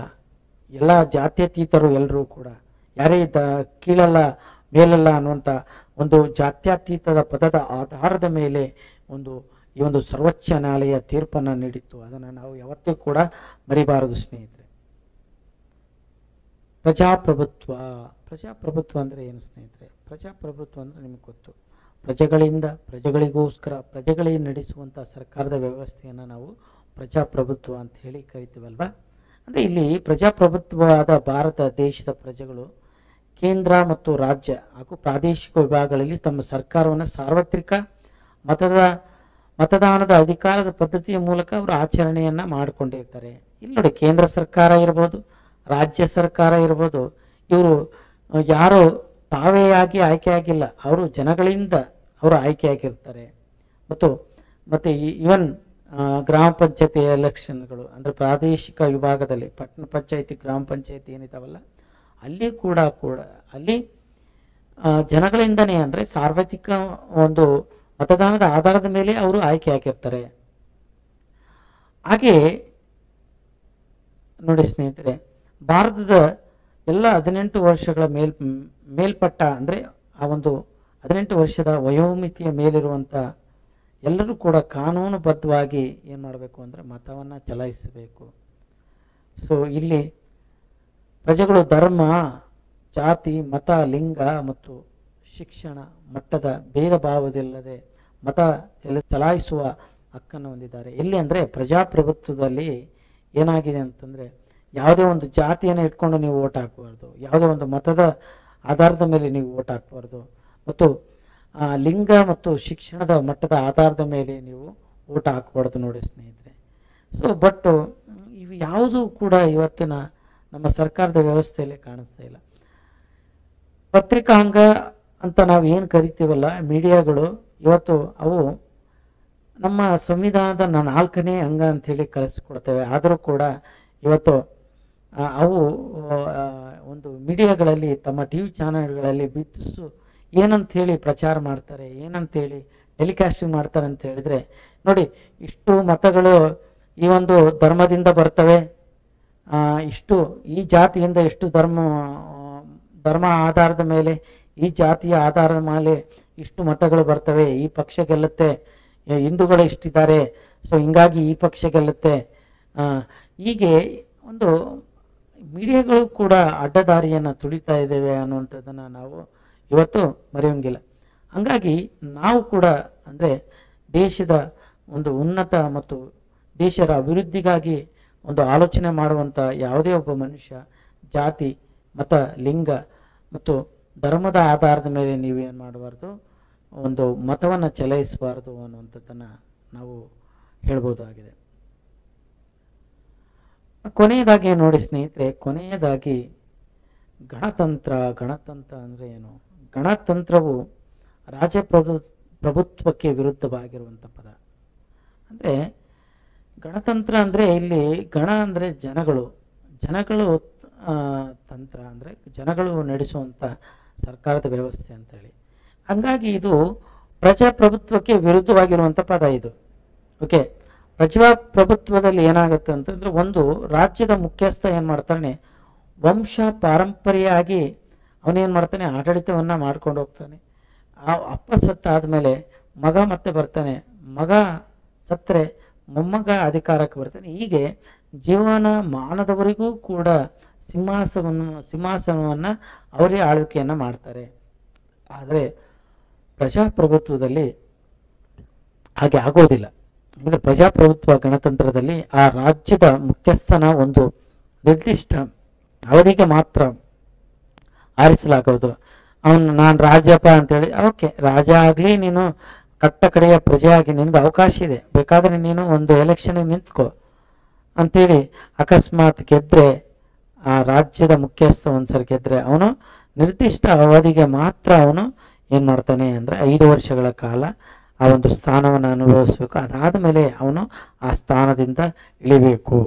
ಎಲ್ಲ ಜಾತ್ಯತೀತರು ಎಲ್ಲರೂ ಕೂಡ, ಯಾರೇ ಕೀಳಲ್ಲ ಮೇಲಲ್ಲ ಅನ್ನುವಂಥ ಒಂದು ಜಾತ್ಯತೀತದ ಪದದ ಆಧಾರದ ಮೇಲೆ ಈ ಒಂದು ಸರ್ವೋಚ್ಚ ನ್ಯಾಯಾಲಯ ತೀರ್ಪನ್ನು ನೀಡಿತ್ತು. ಅದನ್ನು ನಾವು ಯಾವತ್ತೂ ಕೂಡ ಮರಿಬಾರದು ಸ್ನೇಹಿತರೆ. ಪ್ರಜಾಪ್ರಭುತ್ವ ಅಂದರೆ ಏನು ಸ್ನೇಹಿತರೆ? ಪ್ರಜಾಪ್ರಭುತ್ವ ಅಂದರೆ ನಿಮಗೆ ಗೊತ್ತು, ಪ್ರಜೆಗಳಿಂದ ಪ್ರಜೆಗಳಿಗೋಸ್ಕರ ಪ್ರಜೆಗಳಿಗೆ ನಡೆಸುವಂಥ ಸರ್ಕಾರದ ವ್ಯವಸ್ಥೆಯನ್ನು ನಾವು ಪ್ರಜಾಪ್ರಭುತ್ವ ಅಂತ ಹೇಳಿ ಕರಿತೀವಲ್ವಾ. ಅಂದರೆ ಇಲ್ಲಿ ಪ್ರಜಾಪ್ರಭುತ್ವವಾದ ಭಾರತ ದೇಶದ ಪ್ರಜೆಗಳು ಕೇಂದ್ರ ಮತ್ತು ರಾಜ್ಯ ಹಾಗೂ ಪ್ರಾದೇಶಿಕ ವಿಭಾಗಗಳಲ್ಲಿ ತಮ್ಮ ಸರ್ಕಾರವನ್ನು ಸಾರ್ವತ್ರಿಕ ಮತದಾನದ ಅಧಿಕಾರದ ಪದ್ಧತಿಯ ಮೂಲಕ ಅವರು ಆಚರಣೆಯನ್ನು ಮಾಡಿಕೊಂಡಿರ್ತಾರೆ. ಇಲ್ಲಿ ನೋಡಿ, ಕೇಂದ್ರ ಸರ್ಕಾರ ಇರ್ಬೋದು, ರಾಜ್ಯ ಸರ್ಕಾರ ಇರ್ಬೋದು, ಇವರು ಯಾರು ತಾವೇ ಆಗಿ ಆಯ್ಕೆಯಾಗಿಲ್ಲ, ಅವರು ಜನಗಳಿಂದ ಅವರು ಆಯ್ಕೆಯಾಗಿರ್ತಾರೆ. ಮತ್ತು ಇವನ್ ಗ್ರಾಮ ಪಂಚಾಯತಿ ಎಲೆಕ್ಷನ್ಗಳು ಅಂದರೆ ಪ್ರಾದೇಶಿಕ ವಿಭಾಗದಲ್ಲಿ ಪಟ್ಟಣ ಪಂಚಾಯತಿ, ಗ್ರಾಮ ಪಂಚಾಯತಿ ಏನಿದಾವಲ್ಲ, ಅಲ್ಲಿ ಕೂಡ ಅಲ್ಲಿ ಜನಗಳಿಂದನೇ ಅಂದರೆ ಸಾರ್ವತ್ರಿಕ ಒಂದು ಮತದಾನದ ಆಧಾರದ ಮೇಲೆ ಅವರು ಆಯ್ಕೆ ಆಗಿರ್ತಾರೆ. ಹಾಗೆ ನೋಡಿ ಸ್ನೇಹಿತರೆ, ಭಾರತದ ಎಲ್ಲ 18 ವರ್ಷಗಳ ಮೇಲ್ಪಟ್ಟ ಅಂದರೆ ಆ ಒಂದು 18 ವರ್ಷದ ವಯೋಮಿತಿಯ ಮೇಲಿರುವಂಥ ಎಲ್ಲರೂ ಕೂಡ ಕಾನೂನುಬದ್ಧವಾಗಿ ಏನು ಮಾಡಬೇಕು ಅಂದರೆ ಮತವನ್ನು ಚಲಾಯಿಸಬೇಕು. ಸೊ ಇಲ್ಲಿ ಪ್ರಜೆಗಳು ಧರ್ಮ, ಜಾತಿ, ಮತ, ಲಿಂಗ ಮತ್ತು ಶಿಕ್ಷಣ ಮಟ್ಟದ ಭೇದ ಭಾವವಿಲ್ಲದೆ ಮತ ಚಲಾಯಿಸುವ ಹಕ್ಕನ್ನು ಹೊಂದಿದ್ದಾರೆ. ಎಲ್ಲಿ ಅಂದರೆ ಪ್ರಜಾಪ್ರಭುತ್ವದಲ್ಲಿ ಏನಾಗಿದೆ ಅಂತಂದರೆ ಯಾವುದೇ ಒಂದು ಜಾತಿಯನ್ನು ಇಟ್ಕೊಂಡು ನೀವು ಓಟ್ ಹಾಕಬಾರ್ದು, ಯಾವುದೇ ಒಂದು ಮತದ ಆಧಾರದ ಮೇಲೆ ನೀವು ಓಟ್ ಹಾಕಬಾರ್ದು, ಮತ್ತು ಲಿಂಗ ಮತ್ತು ಶಿಕ್ಷಣದ ಮಟ್ಟದ ಆಧಾರದ ಮೇಲೆ ನೀವು ಓಟ್ ಹಾಕಬಾರ್ದು ನೋಡಿ ಸ್ನೇಹಿತರೆ. ಸೊ ಬಟ್ ಇವು ಯಾವುದೂ ಕೂಡ ಇವತ್ತಿನ ನಮ್ಮ ಸರ್ಕಾರದ ವ್ಯವಸ್ಥೆಯಲ್ಲಿ ಕಾಣಿಸ್ತಾ ಇಲ್ಲ. ಪತ್ರಿಕಾಂಗ ಅಂತ ನಾವು ಏನು ಕರಿತೀವಲ್ಲ, ಮೀಡಿಯಾಗಳು ಇವತ್ತು ಅವು ನಮ್ಮ ಸಂವಿಧಾನದ 4ನೇ ಅಂಗ ಅಂಥೇಳಿ ಕಳಿಸ್ಕೊಡ್ತೇವೆ. ಆದರೂ ಕೂಡ ಇವತ್ತು ಅವು ಒಂದು ಮೀಡಿಯಾಗಳಲ್ಲಿ ತಮ್ಮ ಟಿ ವಿ ಚಾನಲ್ಗಳಲ್ಲಿ ಏನಂತೇಳಿ ಪ್ರಚಾರ ಮಾಡ್ತಾರೆ, ಏನಂತೇಳಿ ಟೆಲಿಕಾಸ್ಟಿಂಗ್ ಮಾಡ್ತಾರೆ ಅಂತ ಹೇಳಿದರೆ, ನೋಡಿ ಇಷ್ಟು ಮತಗಳು ಈ ಒಂದು ಧರ್ಮದಿಂದ ಬರ್ತವೆ, ಇಷ್ಟು ಈ ಜಾತಿಯಿಂದ ಇಷ್ಟು ಧರ್ಮ ಆಧಾರದ ಮೇಲೆ, ಈ ಜಾತಿಯ ಆಧಾರದ ಮೇಲೆ ಇಷ್ಟು ಮತಗಳು ಬರ್ತವೆ, ಈ ಪಕ್ಷ ಗೆಲ್ಲುತ್ತೆ, ಹಿಂದೂಗಳು ಇಷ್ಟಿದ್ದಾರೆ, ಸೊ ಹಿಂಗಾಗಿ ಈ ಪಕ್ಷ ಗೆಲ್ಲುತ್ತೆ. ಹೀಗೆ ಒಂದು ಮೀಡಿಯಾಗಳು ಕೂಡ ಅಡ್ಡದಾರಿಯನ್ನು ತುಳಿತಾ ಇದ್ದೇವೆ ಅನ್ನುವಂಥದ್ದನ್ನು ನಾವು ಇವತ್ತು ಮರೆಯೋಂಗಿಲ್ಲ. ಹಂಗಾಗಿ ನಾವು ಕೂಡ ಅಂದರೆ ದೇಶದ ಒಂದು ಉನ್ನತ ಮತ್ತು ದೇಶದ ಅಭಿವೃದ್ಧಿಗಾಗಿ ಒಂದು ಆಲೋಚನೆ ಮಾಡುವಂಥ ಯಾವುದೇ ಒಬ್ಬ ಮನುಷ್ಯ ಜಾತಿ, ಮತ, ಲಿಂಗ ಮತ್ತು ಧರ್ಮದ ಆಧಾರದ ಮೇಲೆ ನೀವೇನು ಮಾಡಬಾರ್ದು, ಒಂದು ಮತವನ್ನು ಚಲಾಯಿಸಬಾರ್ದು ಅನ್ನುವಂಥದ್ದನ್ನು ನಾವು ಹೇಳ್ಬೋದಾಗಿದೆ. ಕೊನೆಯದಾಗಿ ನೋಡಿ ಸ್ನೇಹಿತರೆ, ಕೊನೆಯದಾಗಿ ಗಣತಂತ್ರ ಅಂದರೆ ಏನು? ಗಣತಂತ್ರವು ಪ್ರಭುತ್ವಕ್ಕೆ ವಿರುದ್ಧವಾಗಿರುವಂಥ ಪದ. ಅಂದರೆ ಗಣತಂತ್ರ ಅಂದರೆ ಇಲ್ಲಿ ಗಣ ಅಂದರೆ ಜನಗಳು ತಂತ್ರ ಅಂದರೆ ಜನಗಳು ನಡೆಸುವಂಥ ಸರ್ಕಾರದ ವ್ಯವಸ್ಥೆ ಅಂತೇಳಿ. ಹಂಗಾಗಿ ಇದು ಪ್ರಜಾಪ್ರಭುತ್ವಕ್ಕೆ ವಿರುದ್ಧವಾಗಿರುವಂಥ ಪದ ಇದು. ಓಕೆ, ಪ್ರಜಾಪ್ರಭುತ್ವದಲ್ಲಿ ಏನಾಗುತ್ತೆ ಅಂತಂದರೆ, ಒಂದು ರಾಜ್ಯದ ಮುಖ್ಯಸ್ಥ ಏನು ಮಾಡ್ತಾನೆ, ವಂಶ ಪಾರಂಪರ್ಯಾಗಿ ಅವನೇನು ಮಾಡ್ತಾನೆ, ಆಡಳಿತವನ್ನು ಮಾಡ್ಕೊಂಡು ಹೋಗ್ತಾನೆ. ಆ ಅಪ್ಪ ಸತ್ತಾದಮೇಲೆ ಮಗ ಮತ್ತೆ ಬರ್ತಾನೆ, ಮಗ ಸತ್ತರೆ ಮೊಮ್ಮಗ ಅಧಿಕಾರಕ್ಕೆ ಬರ್ತಾನೆ. ಹೀಗೆ ಜೀವನ ಮಾನದವರೆಗೂ ಕೂಡ ಸಿಂಹಾಸನವನ್ನು ಅವರೇ ಆಳ್ವಿಕೆಯನ್ನು ಮಾಡ್ತಾರೆ. ಆದರೆ ಪ್ರಜಾಪ್ರಭುತ್ವದಲ್ಲಿ ಹಾಗೆ ಆಗೋದಿಲ್ಲ. ಅಂದರೆ ಪ್ರಜಾಪ್ರಭುತ್ವ ಗಣತಂತ್ರದಲ್ಲಿ ಆ ರಾಜ್ಯದ ಮುಖ್ಯಸ್ಥನ ಒಂದು ನಿರ್ದಿಷ್ಟ ಅವಧಿಗೆ ಮಾತ್ರ ಆರಿಸಲಾಗುವುದು. ಅವನು ನಾನು ರಾಜಪ್ಪ ಅಂತೇಳಿ, ಓಕೆ ರಾಜ ಆಗಲಿ, ನೀನು ಕಟ್ಟ ಕಡೆಯ ಪ್ರಜೆ ಆಗಿ ನಿನಗೆ ಅವಕಾಶ ಇದೆ, ಬೇಕಾದರೆ ನೀನು ಒಂದು ಎಲೆಕ್ಷನ್ಗೆ ನಿಂತ್ಕೋ ಅಂತೇಳಿ ಅಕಸ್ಮಾತ್ ಗೆದ್ದರೆ, ಆ ರಾಜ್ಯದ ಮುಖ್ಯಸ್ಥ ಒಂದ್ಸರಿ ಗೆದ್ದರೆ ಅವನು ನಿರ್ದಿಷ್ಟ ಅವಧಿಗೆ ಮಾತ್ರ ಅವನು ಏನು ಮಾಡ್ತಾನೆ ಅಂದರೆ 5 ವರ್ಷಗಳ ಕಾಲ ಆ ಒಂದು ಸ್ಥಾನವನ್ನು ಅನುಭವಿಸಬೇಕು. ಅದಾದ ಮೇಲೆ ಅವನು ಆ ಸ್ಥಾನದಿಂದ ಇಳಿಬೇಕು.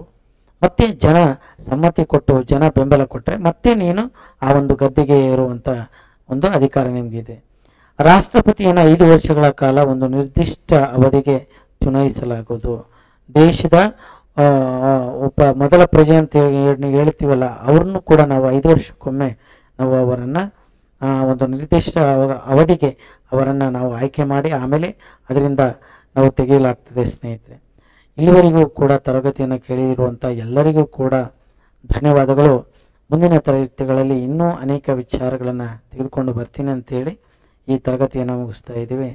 ಮತ್ತೆ ಜನ ಸಮ್ಮತಿ ಕೊಟ್ಟು ಜನ ಬೆಂಬಲ ಕೊಟ್ಟರೆ ಮತ್ತೆ ನೀನು ಆ ಒಂದು ಗದ್ದೆಗೆ ಏರುವಂಥ ಒಂದು ಅಧಿಕಾರ ನಿಮಗಿದೆ. ರಾಷ್ಟ್ರಪತಿಯನ್ನು 5 ವರ್ಷಗಳ ಕಾಲ ಒಂದು ನಿರ್ದಿಷ್ಟ ಅವಧಿಗೆ ಚುನಾಯಿಸಲಾಗುವುದು. ದೇಶದ ಒಬ್ಬ ಮೊದಲ ಪ್ರಜೆ ಅಂತ ಹೇಳ್ತೀವಲ್ಲ, ಅವ್ರನ್ನೂ ಕೂಡ ನಾವು 5 ವರ್ಷಕ್ಕೊಮ್ಮೆ ನಾವು ಅವರನ್ನು ಒಂದು ನಿರ್ದಿಷ್ಟ ಅವಧಿಗೆ ಅವರನ್ನು ನಾವು ಆಯ್ಕೆ ಮಾಡಿ ಆಮೇಲೆ ಅದರಿಂದ ನಾವು ತೆಗೆಯಲಾಗ್ತದೆ. ಸ್ನೇಹಿತರೆ, ಇಲ್ಲಿವರೆಗೂ ಕೂಡ ತರಗತಿಯನ್ನು ಕೇಳಿರುವಂಥ ಎಲ್ಲರಿಗೂ ಕೂಡ ಧನ್ಯವಾದಗಳು. ಮುಂದಿನ ತರಗತಿಗಳಲ್ಲಿ ಇನ್ನೂ ಅನೇಕ ವಿಚಾರಗಳನ್ನು ತೆಗೆದುಕೊಂಡು ಬರ್ತೀನಿ ಅಂತೇಳಿ ಈ ತರಗತಿಯನ್ನು ಮುಗಿಸ್ತಾ ಇದ್ದೀವಿ.